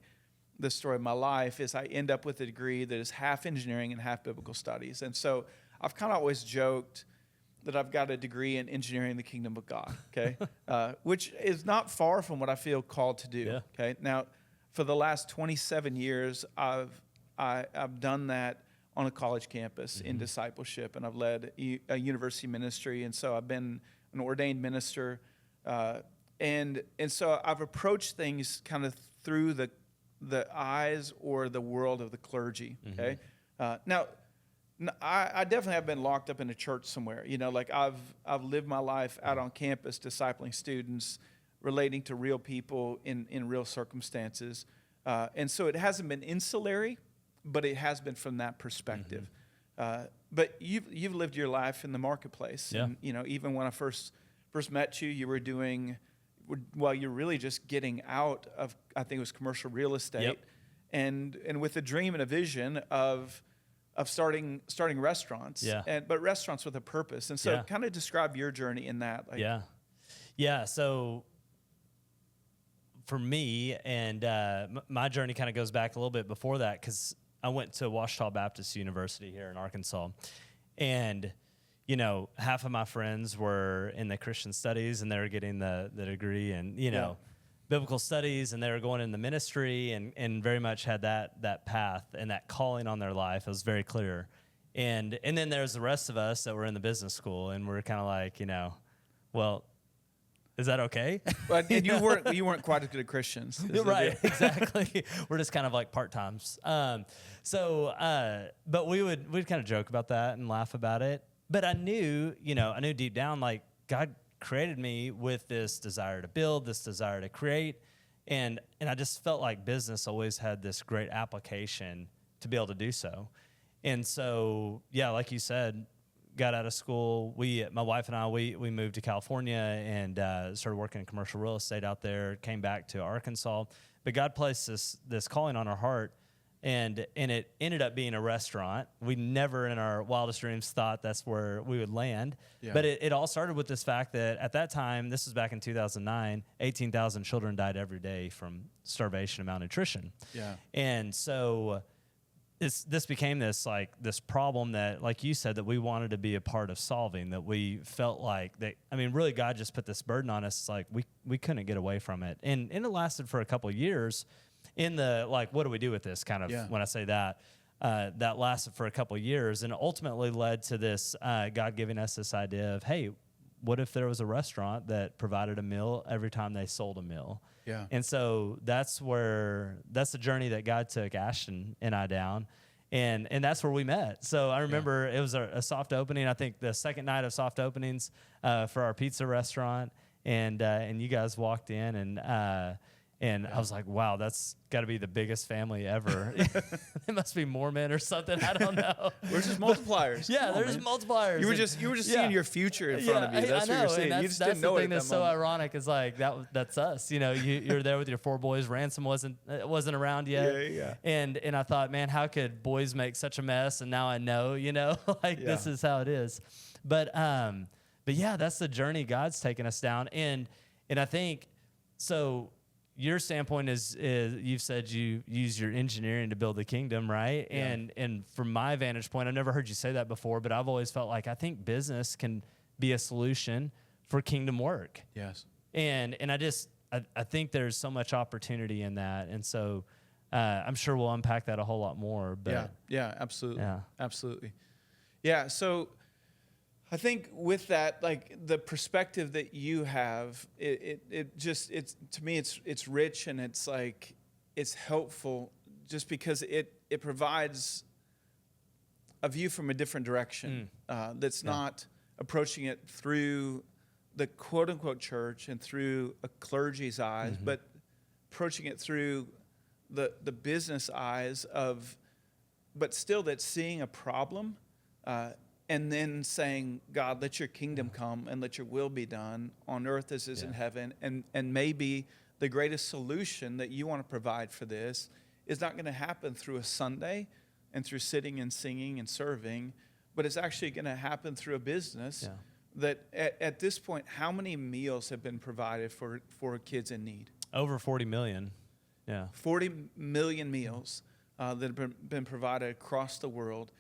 the story of my life is I end up with a degree that is half engineering and half biblical studies. And so I've kind of always joked that I've got a degree in engineering in the kingdom of God, okay, which is not far from what I feel called to do. Yeah. Okay, now for the last 27 years, I've done that on a college campus in discipleship, and I've led a university ministry, and so I've been an ordained minister, and so I've approached things kind of through the eyes or the world of the clergy. Okay, now I definitely have been locked up in a church somewhere. You know, like I've lived my life out on campus discipling students, relating to real people in real circumstances, and so it hasn't been insulary, but it has been from that perspective. But you've lived your life in the marketplace, and you know, even when I first met you, you were doing, well, you're really just getting out of, I think it was commercial real estate, and with a dream and a vision of starting restaurants, but restaurants with a purpose. And so kind of describe your journey in that. Like, so for me, and my journey kind of goes back a little bit before that, because I went to Ouachita Baptist University here in Arkansas, and you know, half of my friends were in the Christian studies, and they were getting the degree in, you know, biblical studies, and they were going in the ministry, and very much had that path and that calling on their life. It was very clear. And then there's the rest of us that were in the business school, and we're kind of like, you know, well, is that okay? But and you weren't quite as good at Christians, right? Exactly. We're just kind of like part-times. But we'd kind of joke about that and laugh about it. But I knew deep down, like, God created me with this desire to build, this desire to create, and I just felt like business always had this great application to be able to do so. And so, like you said, got out of school. My wife and I, we moved to California and started working in commercial real estate out there. Came back to Arkansas, but God placed this calling on our heart, and it ended up being a restaurant. We never in our wildest dreams thought that's where we would land. Yeah. But it all started with this fact that at that time, this was back in 2009, 18,000 children died every day from starvation and malnutrition. Yeah, and so this became this problem that, like you said, that we wanted to be a part of solving, that we felt like that. I mean, really, God just put this burden on us. It's like we couldn't get away from it. And it lasted for a couple of years in the, like, what do we do with this kind of, when I say that, that lasted for a couple of years, and ultimately led to this, God giving us this idea of, hey, what if there was a restaurant that provided a meal every time they sold a meal? Yeah. And so that's the journey that God took Ashton and I down, and that's where we met. So I remember it was a soft opening. I think the second night of soft openings for our pizza restaurant, and you guys walked in, and I was like, wow, that's got to be the biggest family ever. It must be Mormon or something. I don't know. We're just multipliers. They're just multipliers. You were just seeing your future in front of you. That's what you're seeing. You just didn't know it. That's the thing that's so ironic is, like, that's us. You know, you're there with your four boys. Ransom wasn't around yet. Yeah. And I thought, man, how could boys make such a mess? And now I know, this is how it is. But that's the journey God's taken us down. And I think so. Your standpoint is you've said you use your engineering to build the kingdom, right? Yeah. And from my vantage point, I've never heard you say that before, but I've always felt like I think business can be a solution for kingdom work. Yes. And I think there's so much opportunity in that, and so I'm sure we'll unpack that a whole lot more. But absolutely, absolutely, yeah. So I think with that, like, the perspective that you have, it's to me, it's rich, and it's like, it's helpful just because it provides a view from a different direction that's not approaching it through the quote unquote church and through a clergy's eyes, but approaching it through the business eyes but still that's seeing a problem and then saying, God, let your kingdom come and let your will be done on earth as is in heaven. And maybe the greatest solution that you want to provide for this is not going to happen through a Sunday and through sitting and singing and serving, but it's actually going to happen through a business that at this point, how many meals have been provided for kids in need? Over 40 million. Yeah. 40 million meals that have been provided across the world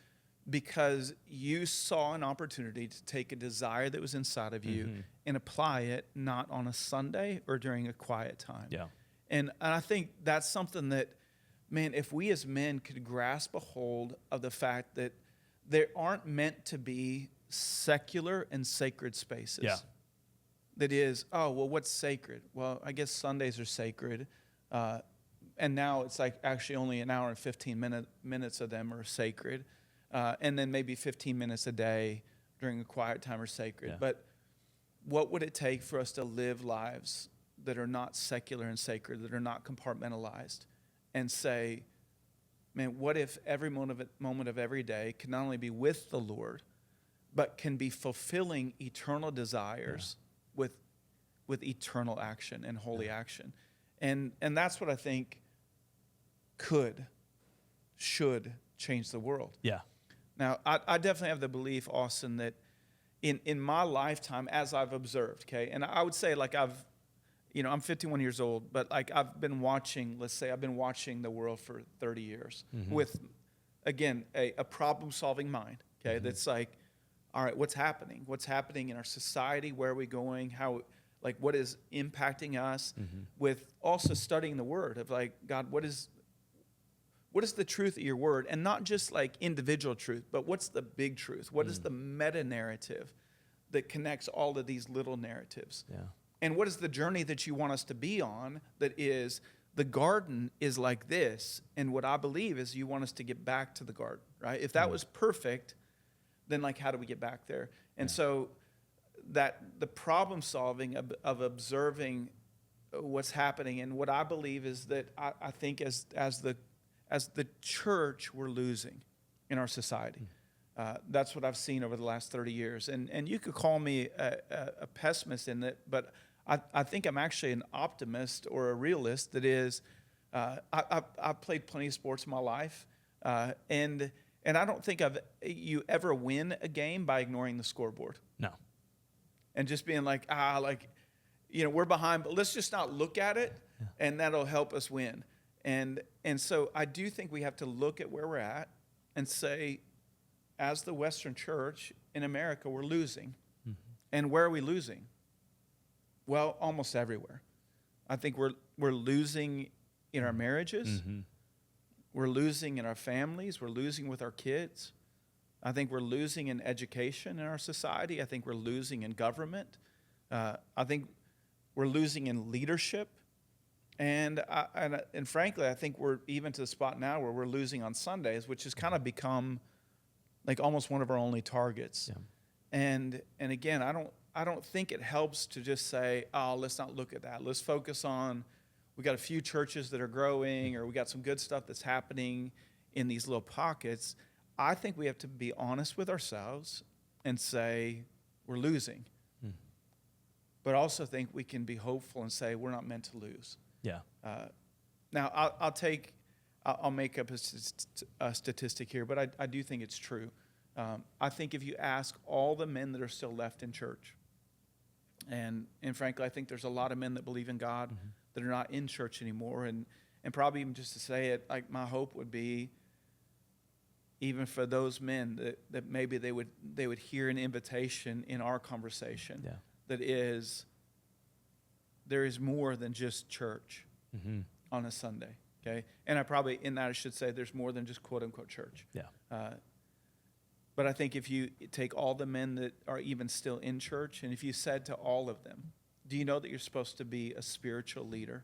because you saw an opportunity to take a desire that was inside of you and apply it not on a Sunday or during a quiet time. Yeah. And I think that's something that, man, if we as men could grasp a hold of the fact that there aren't meant to be secular and sacred spaces. Yeah. That is, oh, well, what's sacred? Well, I guess Sundays are sacred. And now it's like actually only an hour and 15 minutes of them are sacred. And then maybe 15 minutes a day during a quiet time are sacred. Yeah. But what would it take for us to live lives that are not secular and sacred, that are not compartmentalized, and say, man, what if every moment of every day can not only be with the Lord, but can be fulfilling eternal desires with eternal action and holy action? And that's what I think should change the world. Yeah. Now, I definitely have the belief, Austin, that in my lifetime, as I've observed, okay, and I would say like I'm 51 years old, but like I've been watching the world for 30 years with, again, a problem-solving mind, okay, that's like, all right, what's happening? What's happening in our society? Where are we going? How, like, what is impacting us? With also studying the Word of like, God, what is the truth of your Word? And not just like individual truth, but what's the big truth? What is the meta-narrative that connects all of these little narratives? Yeah. And what is the journey that you want us to be on that is the garden is like this, and what I believe is you want us to get back to the garden, right? If that was perfect, then like how do we get back there? And so that the problem solving of observing what's happening, and what I believe is that I think as the church we're losing in our society. That's what I've seen over the last 30 years. And you could call me a pessimist in it, but I think I'm actually an optimist or a realist. That is, I've played plenty of sports in my life, and I don't think you ever win a game by ignoring the scoreboard. No. And just being like, we're behind, but let's just not look at it, and that'll help us win. And so I do think we have to look at where we're at and say, as the Western church in America, we're losing. And where are we losing? Well, almost everywhere. I think we're losing in our marriages. We're losing in our families. We're losing with our kids. I think we're losing in education in our society. I think we're losing in government. I think we're losing in leadership. And frankly, I think we're even to the spot now where we're losing on Sundays, which has kind of become like almost one of our only targets. Yeah. And again, I don't think it helps to just say, oh, let's not look at that. Let's focus on, we got a few churches that are growing, or we got some good stuff that's happening in these little pockets. I think we have to be honest with ourselves and say we're losing. But I also think we can be hopeful and say we're not meant to lose. Yeah. Now, I'll make up a statistic here, but I do think it's true. I think if you ask all the men that are still left in church, and frankly, I think there's a lot of men that believe in God that are not in church anymore, and probably even just to say it, like my hope would be, even for those men that maybe they would hear an invitation in our conversation that is, there is more than just church on a Sunday, okay? And I should say there's more than just quote-unquote church. Yeah. But I think if you take all the men that are even still in church, and if you said to all of them, do you know that you're supposed to be a spiritual leader?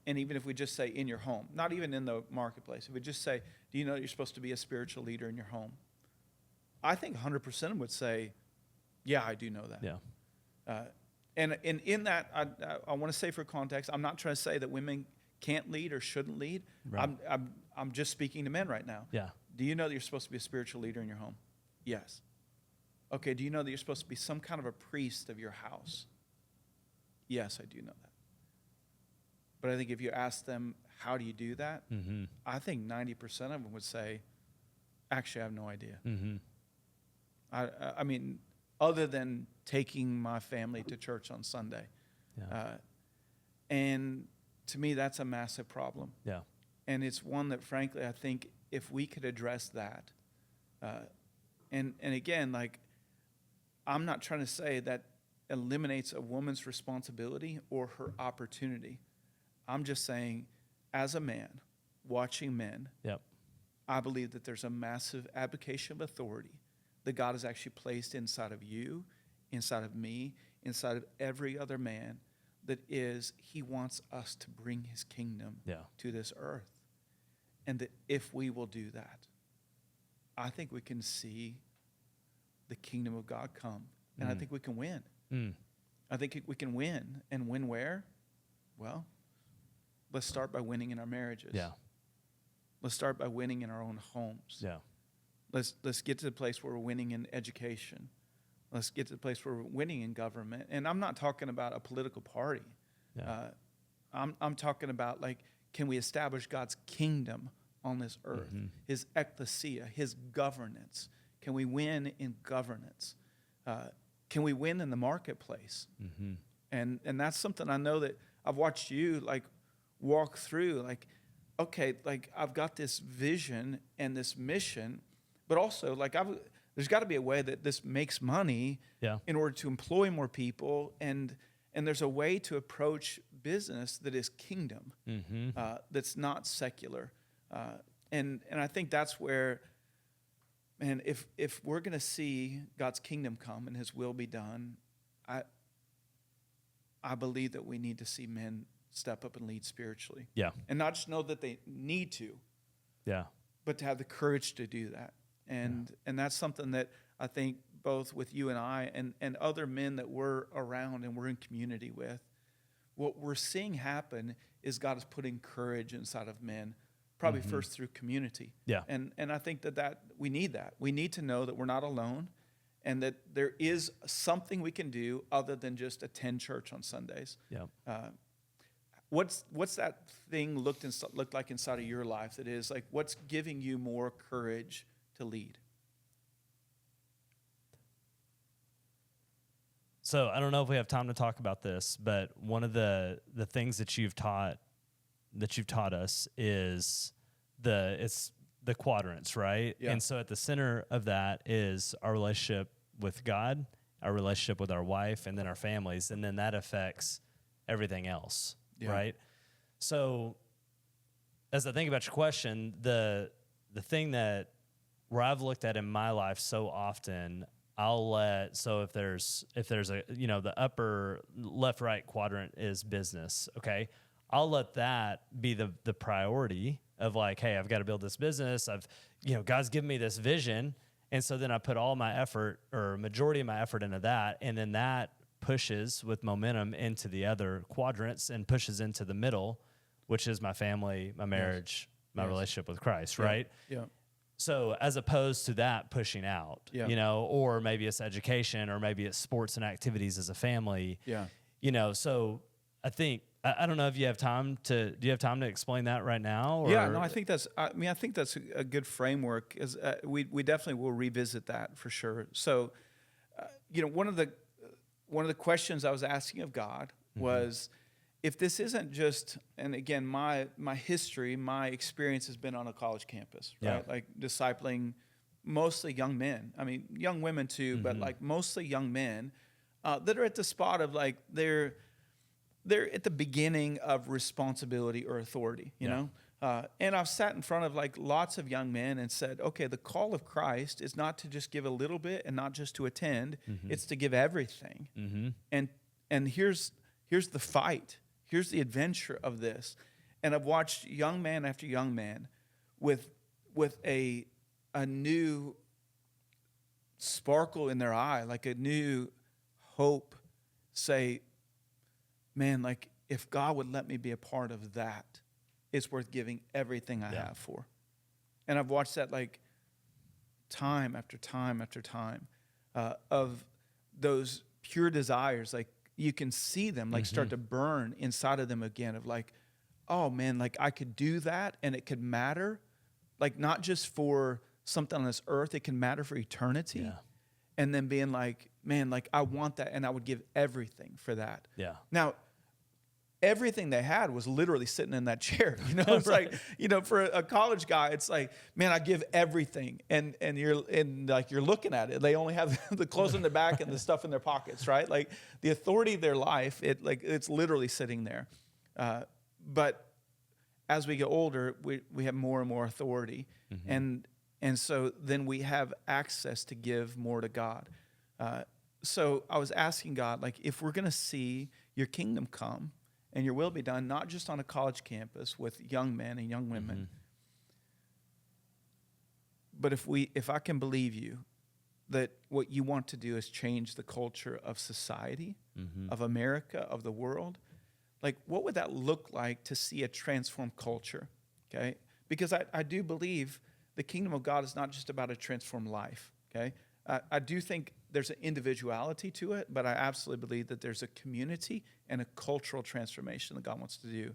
And even if we just say in your home, not even in the marketplace, if we just say, do you know that you're supposed to be a spiritual leader in your home? I think 100% would say, yeah, I do know that. Yeah. And in that, I want to say for context, I'm not trying to say that women can't lead or shouldn't lead. Right. I'm just speaking to men right now. Yeah. Do you know that you're supposed to be a spiritual leader in your home? Yes. okay, do you know that you're supposed to be some kind of a priest of your house? Yes, I do know that. But I think if you ask them, how do you do that? Mm-hmm. I think 90% of them would say, actually, I have no idea. Mm-hmm. I mean, other than taking my family to church on Sunday. Yeah. And to me, that's a massive problem. Yeah. And it's one that, frankly, I think if we could address that, and again, like, I'm not trying to say that eliminates a woman's responsibility or her opportunity. I'm just saying, as a man, watching men, Yep. I believe that there's a massive abdication of authority that God has actually placed inside of you, inside of me, inside of every other man, that is, he wants us to bring his kingdom to this earth. And that if we will do that, I think we can see the kingdom of God come. And I think we can win. I think we can win. And win where? Well, let's start by winning in our marriages. Yeah. Let's start by winning in our own homes. Yeah. Let's get to the place where we're winning in education. Let's get to the place where we're winning in government. And I'm not talking about a political party. Yeah. I'm talking about, like, can we establish God's kingdom on this earth? His ecclesia, his governance. Can we win in governance? Can we win in the marketplace? And that's something I know that I've watched you, like, walk through. Like, okay, like, I've got this vision and this mission, but also, like, there's got to be a way that this makes money in order to employ more people, and there's a way to approach business that is kingdom, that's not secular, and I think that's where, man, if we're going to see God's kingdom come and his will be done, I believe that we need to see men step up and lead spiritually. Yeah. And not just know that they need to, but to have the courage to do that. And that's something that I think both with you and I and other men that we're around and we're in community with, what we're seeing happen is God is putting courage inside of men, probably first through community. Yeah. And I think that we need that. We need to know that we're not alone and that there is something we can do other than just attend church on Sundays. Yeah. What's that thing looked like inside of your life that is, like, what's giving you more courage to lead? So I don't know if we have time to talk about this, but one of the things that you've taught us is it's the quadrants, right? Yeah. And so at the center of that is our relationship with God, our relationship with our wife, and then our families, and then that affects everything else, right? So as I think about your question, the thing that where I've looked at in my life so often, if there's a, the upper left, right quadrant is business. Okay. I'll let that be the priority of, like, hey, I've got to build this business. God's given me this vision. And so then I put all my effort, or majority of my effort, into that. And then that pushes with momentum into the other quadrants and pushes into the middle, which is my family, my marriage, my relationship with Christ. Right. Yeah. So as opposed to that pushing out, or maybe it's education, or maybe it's sports and activities as a family. So I think, I don't know if you have time do you have time to explain that right now? Or? Yeah, no, I think that's a good framework. We definitely will revisit that for sure. So, one of the questions I was asking of God was, if this isn't just, and again, my history, my experience has been on a college campus, right? Like discipling mostly young men. I mean, young women too, but like mostly young men that are at the spot of, like, they're at the beginning of responsibility or authority, you know? And I've sat in front of, like, lots of young men and said, okay, the call of Christ is not to just give a little bit and not just to attend. It's to give everything. And here's the fight. Here's the adventure of this. And I've watched young man after young man with a new sparkle in their eye, like a new hope, say, man, like, if God would let me be a part of that, it's worth giving everything I have for. And I've watched that, like, time after time after time. of those pure desires. Like you can see them like start to burn inside of them again of like, oh man, like I could do that and it could matter, like not just for something on this earth, it can matter for eternity. Yeah. And then being like, man, like I want that and I would give everything for that. Yeah. Now, everything they had was literally sitting in that chair. You know, it's Right. like, you know, for a college guy, it's like, man, I give everything. And you're looking at it. They only have the clothes in their back and the stuff in their pockets, right? Like the authority of their life, it's literally sitting there. But as we get older, we have more and more authority. And so then we have access to give more to God. So I was asking God, like, if we're going to see your kingdom come and your will be done, not just on a college campus with young men and young women, but if I can believe you that what you want to do is change the culture of society, of America, of the world, like what would that look like to see a transformed culture, okay? Because I do believe the kingdom of God is not just about a transformed life, okay? I do think there's an individuality to it, but I absolutely believe that there's a community and a cultural transformation that God wants to do.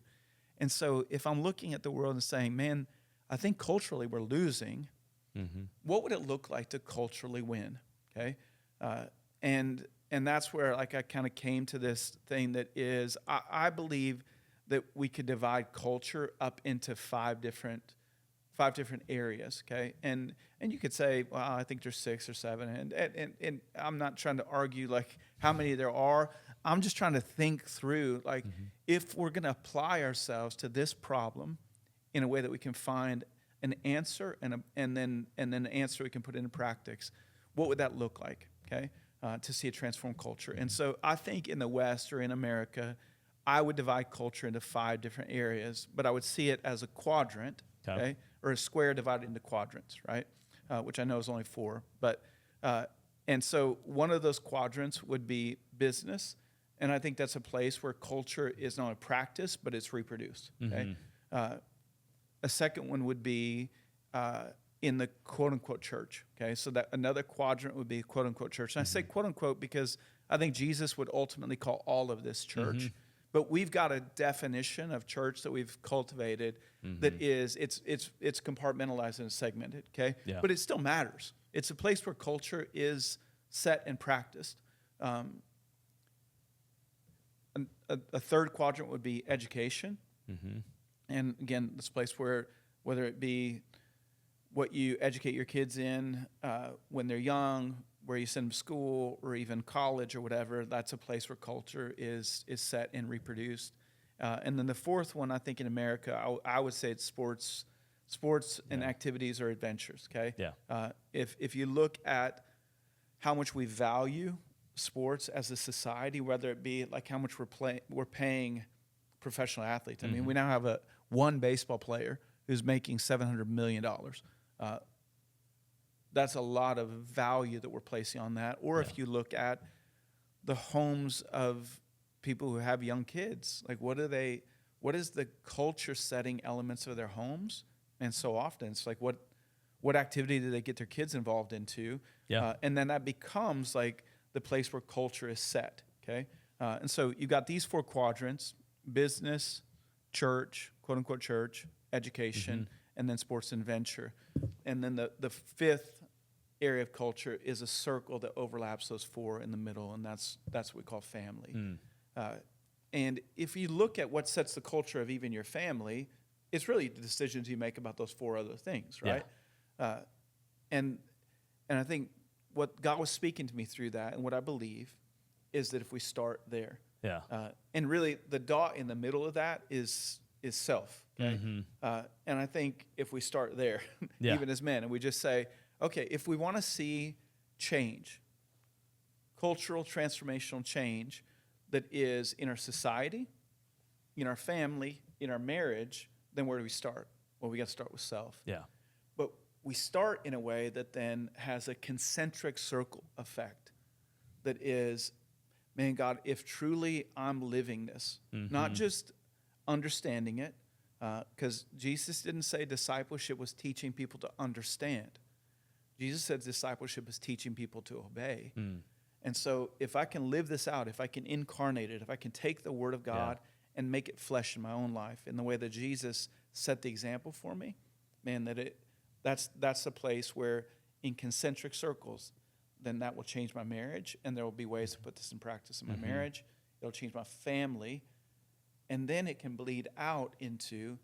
And so if I'm looking at the world and saying, man, I think culturally we're losing, what would it look like to culturally win, okay? And that's where like I kind of came to this thing that is, I believe that we could divide culture up into five different areas, okay? And you could say, well, I think there's 6 or 7, and I'm not trying to argue like how many there are. I'm just trying to think through like if we're going to apply ourselves to this problem in a way that we can find an answer and then an answer we can put into practice, what would that look like, okay? To see a transformed culture. And so I think in the West or in America, I would divide culture into 5 different areas, but I would see it as a quadrant, okay? Or a square divided into quadrants, right? Which I know is only 4. But and so one of those quadrants would be business, and I think that's a place where culture is not a practice, but it's reproduced, okay? A second one would be in the quote-unquote church, okay? So that another quadrant would be quote-unquote church. And I say quote-unquote because I think Jesus would ultimately call all of this church. But we've got a definition of church that we've cultivated that is, it's compartmentalized and segmented, okay? Yeah. But it still matters. It's a place where culture is set and practiced. A third quadrant would be education. And again, this place where, whether it be what you educate your kids in when they're young, where you send them to school or even college or whatever, that's a place where culture is set and reproduced. And then the fourth one, I think in America, I would say it's sports and activities or adventures, okay? Yeah. If you look at how much we value sports as a society, whether it be like how much we're paying professional athletes. I mean, we now have one baseball player who's making $700 million. That's a lot of value that we're placing on that. Or if you look at the homes of people who have young kids, like what is the culture setting elements of their homes? And so often it's like, what activity do they get their kids involved into? Yeah. And then that becomes like the place where culture is set, okay? And so you've got these 4 quadrants: business, church, quote unquote church, education, and then sports and venture. And then the fifth area of culture is a circle that overlaps those 4 in the middle, and that's what we call family. And if you look at what sets the culture of even your family, it's really the decisions you make about those 4 other things, right? And I think what God was speaking to me through that, and what I believe, is that if we start there, and really the dot in the middle of that is self, okay? And I think if we start there, even as men, and we just say, okay, if we want to see change, cultural transformational change that is in our society, in our family, in our marriage, then where do we start? Well, we got to start with self. Yeah. But we start in a way that then has a concentric circle effect that is, man, God, if truly I'm living this, not just understanding it, because Jesus didn't say discipleship was teaching people to understand. Jesus said discipleship is teaching people to obey. And so if I can live this out, if I can incarnate it, if I can take the word of God and make it flesh in my own life in the way that Jesus set the example for me, man, that's a place where in concentric circles, then that will change my marriage, and there will be ways to put this in practice in my marriage. It'll change my family, and then it can bleed out into,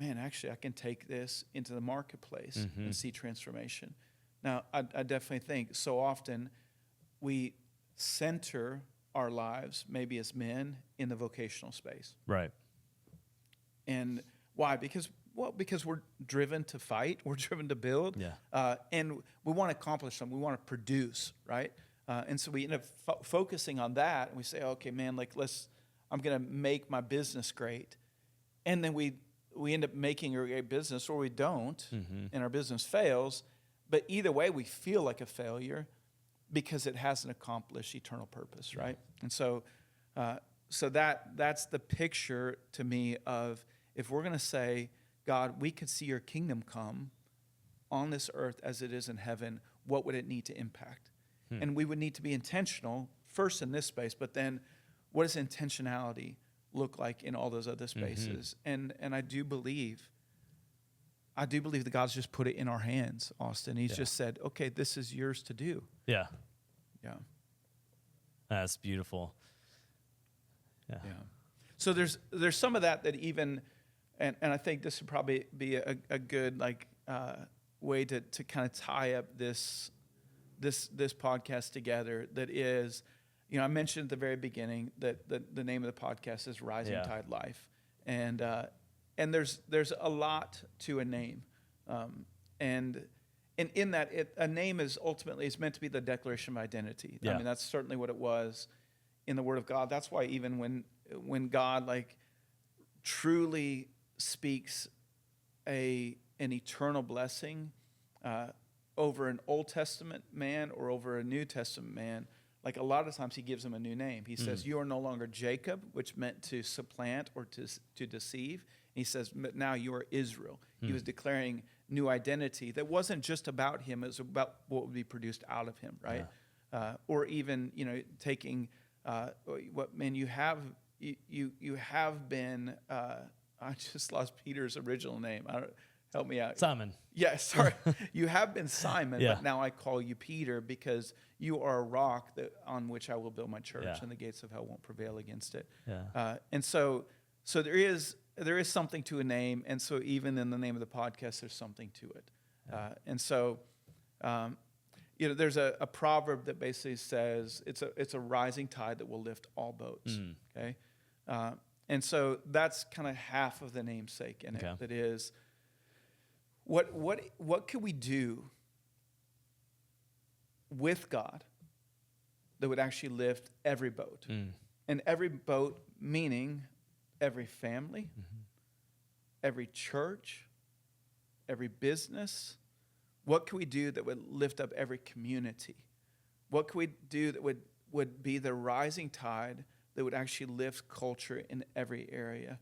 man, actually I can take this into the marketplace and see transformation. Now, I definitely think so often we center our lives, maybe as men, in the vocational space. Right. And why? Because we're driven to fight, we're driven to build, and we want to accomplish something, we want to produce, right? And so we end up focusing on that, and we say, okay, man, like I'm going to make my business great. And then we end up making a great business, or we don't, and our business fails. But either way, we feel like a failure because it hasn't accomplished eternal purpose, right? And so that's the picture to me of, if we're going to say, God, we could see your kingdom come on this earth as it is in heaven, what would it need to impact? And we would need to be intentional first in this space, but then what does intentionality look like in all those other spaces? And I do believe that God's just put it in our hands, Austin. He's just said, okay, this is yours to do. Yeah. Yeah. That's beautiful. Yeah. So there's some of that even, and I think this would probably be a good way to kind of tie up this podcast together. That is, I mentioned at the very beginning that the name of the podcast is Rising Tide Life, and there's a lot to a name, and in that a name is ultimately it's meant to be the declaration of identity. I mean, that's certainly what it was in the Word of God. That's why even when God truly speaks an eternal blessing over an Old Testament man or over a New Testament man, a lot of times he gives him a new name. He says, you are no longer Jacob, which meant to supplant or to deceive. And he says, now you are Israel. He was declaring new identity that wasn't just about him, it was about what would be produced out of him, right? Or even, taking you have been, I just lost Peter's original name. Help me out. Simon. Yes, sorry. You have been Simon, but now I call you Peter because you are a rock on which I will build my church, and the gates of hell won't prevail against it. And so there is something to a name, and so even in the name of the podcast, there's something to it. And so, there's a proverb that basically says it's a rising tide that will lift all boats. Okay, and so that's kind of half of the namesake in it. That is, what could we do with God that would actually lift every boat, and every boat meaning every family, every church, every business. What can we do that would lift up every community? What can we do that would be the rising tide that would actually lift culture in every area?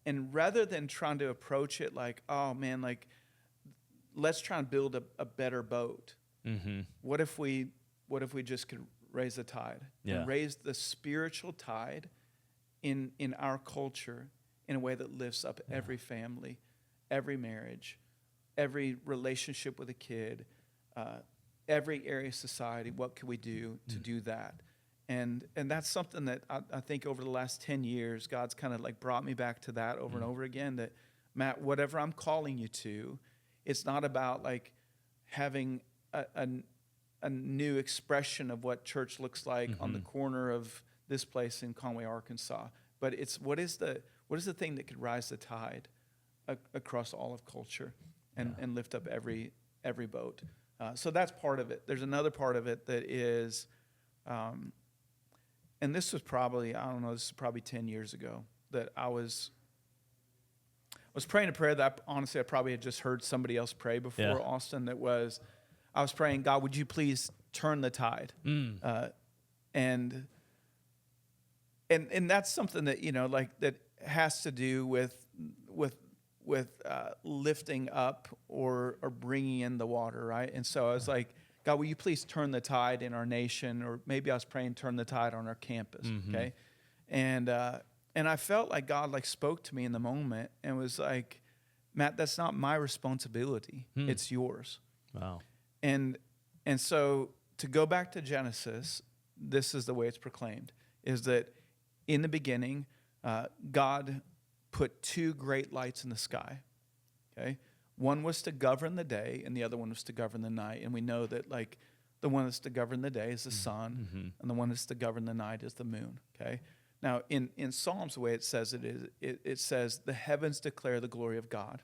And rather than trying to approach it like, oh man, let's try and build a better boat. What if we just could raise the tide and raise the spiritual tide in our culture in a way that lifts up every family, every marriage, every relationship with a kid, every area of society? What can we do to do that? And that's something that I think over the last 10 years, God's kind of brought me back to that over and over again, that, Matt, whatever I'm calling you to, it's not about having a new expression of what church looks like on the corner of this place in Conway, Arkansas, but it's what is the thing that could rise the tide across all of culture and lift up every boat. So that's part of it. There's another part of it that is, and this was probably, this is probably 10 years ago, that I was praying a prayer that honestly I probably had just heard somebody else pray before, Austin, that was, I was praying, God, would you please turn the tide? And that's something that, that has to do with lifting up or bringing in the water, right? And so I was like, God, will you please turn the tide in our nation? Or maybe I was praying, turn the tide on our campus, okay? And I felt like God like spoke to me in the moment and was like, Matt, that's not my responsibility. It's yours. Wow. And so to go back to Genesis, this is the way it's proclaimed, is that in the beginning, God put two great lights in the sky, okay? One was to govern the day, and the other one was to govern the night. And we know that, like, the one that's to govern the day is the sun, and the one that's to govern the night is the moon, okay? Now, in Psalms, the way it says it says, the heavens declare the glory of God.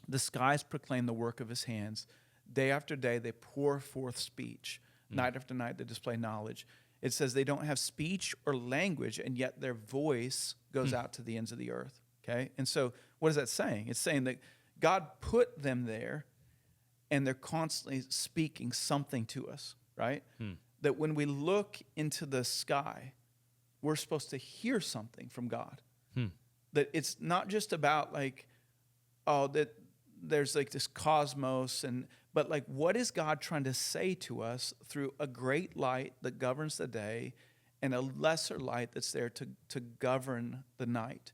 The skies proclaim the work of his hands. Day after day, they pour forth speech. Night after night, they display knowledge. It says they don't have speech or language, and yet their voice goes out to the ends of the earth, okay? And so what is that saying? It's saying that God put them there, and they're constantly speaking something to us, right? That when we look into the sky, we're supposed to hear something from God. That it's not just about like, oh, that there's like this cosmos, but like, what is God trying to say to us through a great light that governs the day and a lesser light that's there to govern the night?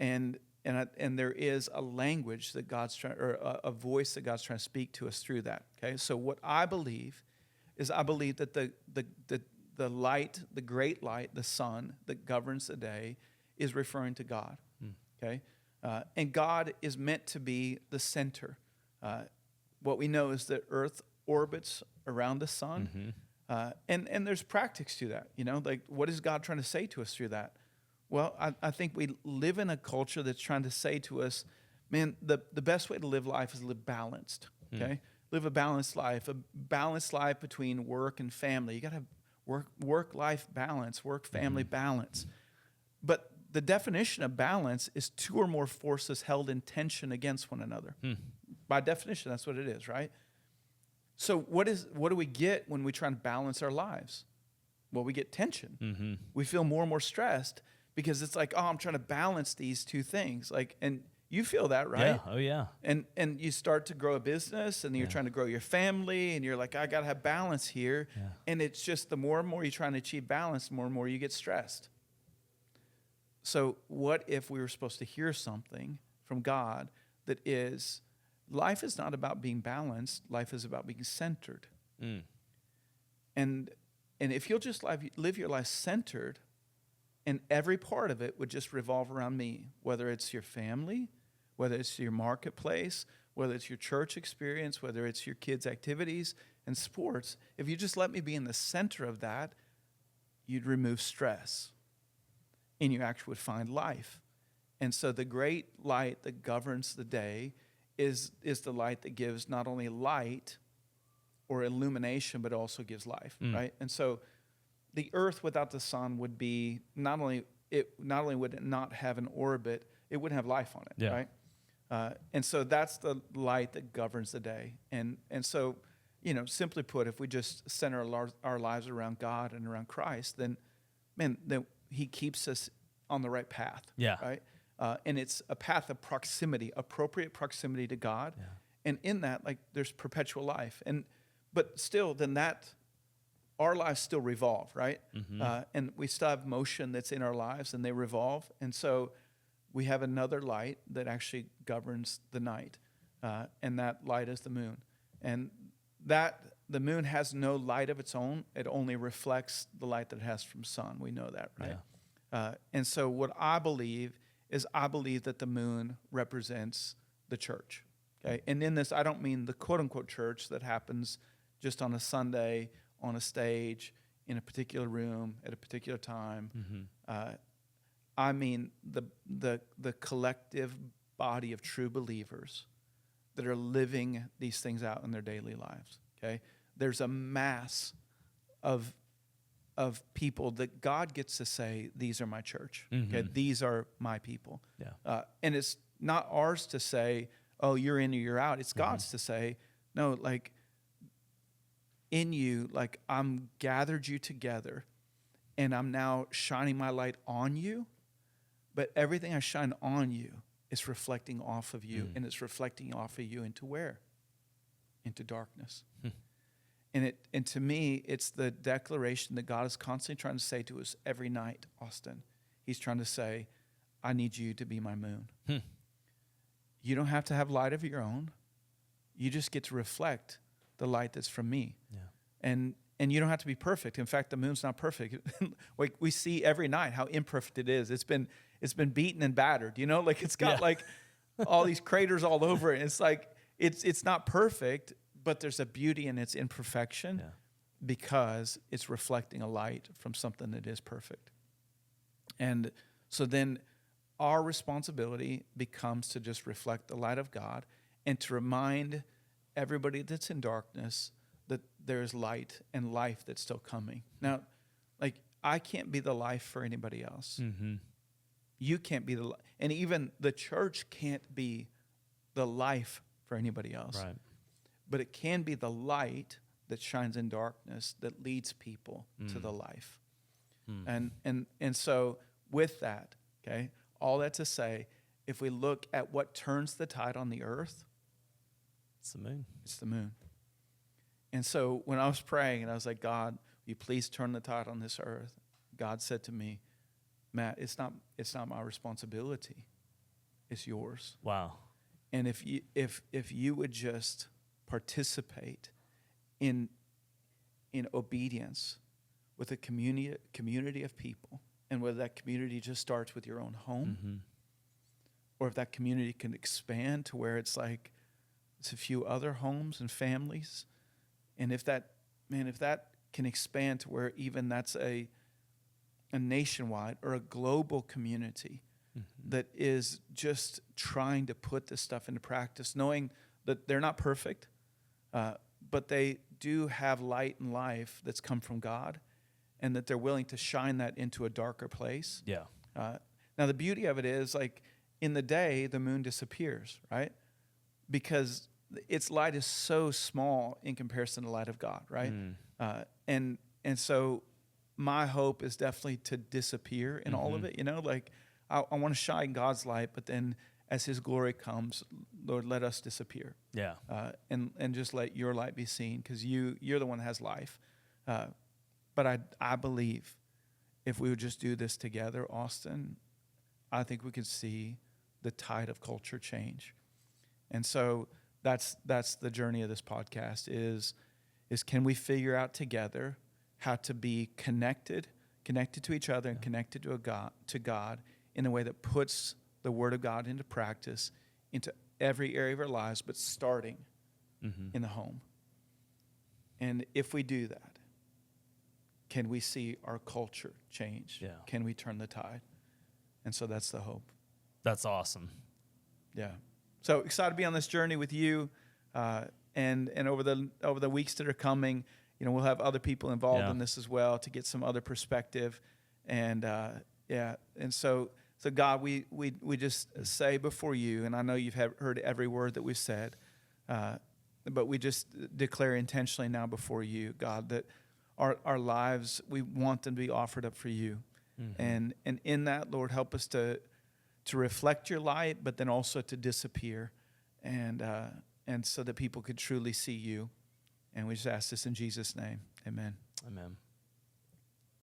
And there is a language that God's trying, or a voice that God's trying to speak to us through that. Okay, so what I believe is, I believe that the light, the great light, the sun that governs the day, is referring to God. Okay, and God is meant to be the center. What we know is that Earth orbits around the sun, and there's practice to that. You know, like, what is God trying to say to us through that? Well, I think we live in a culture that's trying to say to us, man, the best way to live life is live balanced, okay? Live a balanced life between work and family. You got to have work-life balance, work-family balance. But the definition of balance is two or more forces held in tension against one another. By definition, that's what it is, right? So what do we get when we try and balance our lives? Well, we get tension. We feel more and more stressed, because it's like, oh, I'm trying to balance these two things. Like, and you feel that, right? Yeah. Oh, yeah. And you start to grow a business, and you're trying to grow your family, and you're like, I got to have balance here. Yeah. And it's just the more and more you're trying to achieve balance, the more and more you get stressed. So what if we were supposed to hear something from God that is, life is not about being balanced. Life is about being centered. And if you'll just live your life centered, and every part of it would just revolve around me, whether it's your family, whether it's your marketplace, whether it's your church experience, whether it's your kids' activities and sports. If you just let me be in the center of that, you'd remove stress, and you actually would find life. And so the great light that governs the day is the light that gives not only light or illumination, but also gives life, right? And so the earth without the sun would be, not only would it not have an orbit, it wouldn't have life on it, right? And so that's the light that governs the day. And so, you know, simply put, if we just center our lives around God and around Christ, then he keeps us on the right path, right? And it's a path of proximity, appropriate proximity to God. And in that, like, there's perpetual life. But still, then our lives still revolve, right? And we still have motion that's in our lives, and they revolve. And so we have another light that actually governs the night, and that light is the moon. And the moon has no light of its own. It only reflects the light that it has from sun. We know that, right? And so what I believe is, I believe that the moon represents the church, okay? And in this, I don't mean the quote-unquote church that happens just on a Sunday, on a stage, in a particular room, at a particular time. I mean the collective body of true believers that are living these things out in their daily lives, okay? There's a mass of people that God gets to say, these are my church, okay? These are my people. And it's not ours to say, oh, you're in or you're out. It's God's to say, no, like, in you, like, I'm gathered you together, and I'm now shining my light on you, but everything I shine on you it's reflecting off of you, and it's reflecting off of you into where? Into darkness. And to me, it's the declaration that God is constantly trying to say to us every night, Austin. He's trying to say, I need you to be my moon. You don't have to have light of your own. You just get to reflect the light that's from me. Yeah. And you don't have to be perfect. In fact, the moon's not perfect. Like we see every night how imperfect it is. It's been beaten and battered, you know? Like it's got like all these craters all over it. It's like it's not perfect, but there's a beauty in its imperfection because it's reflecting a light from something that is perfect. And so then our responsibility becomes to just reflect the light of God and to remind everybody that's in darkness that there's light and life that's still coming. Now, like, I can't be the life for anybody else. You can't be the and even the church can't be the life for anybody else. Right. But it can be the light that shines in darkness that leads people to the life. And so with that, okay, all that to say, if we look at what turns the tide on the earth, it's the moon. It's the moon. And so when I was praying and I was like, God, will you please turn the tide on this earth? God said to me, Matt, it's not my responsibility. It's yours. Wow. And if you would just participate in obedience with a community of people, and whether that community just starts with your own home, or if that community can expand to where it's like it's a few other homes and families, and if that can expand to where even that's a nationwide or a global community that is just trying to put this stuff into practice, knowing that they're not perfect, but they do have light and life that's come from God, and that they're willing to shine that into a darker place. Yeah. Now, the beauty of it is, like, in the day, the moon disappears, right? Because its light is so small in comparison to the light of God, right? And so my hope is definitely to disappear in all of it, you know? Like, I want to shine God's light, but then as his glory comes, Lord, let us disappear. Yeah. And just let your light be seen, because you're the one that has life. But I believe if we would just do this together, Austin, I think we could see the tide of culture change. And so that's the journey of this podcast is can we figure out together how to be connected to each other and connected to God in a way that puts the Word of God into practice into every area of our lives, but starting in the home. And if we do that, can we see our culture change? Yeah. Can we turn the tide? And so that's the hope. That's awesome. Yeah. So excited to be on this journey with you, and over the weeks that are coming, you know, we'll have other people involved in this as well to get some other perspective, and and so God, we just say before you, and I know you've heard every word that we've said, but we just declare intentionally now before you, God, that our lives, we want them to be offered up for you, and in that, Lord, help us to reflect your light, but then also to disappear, and so that people could truly see you. And we just ask this in Jesus' name. Amen. Amen.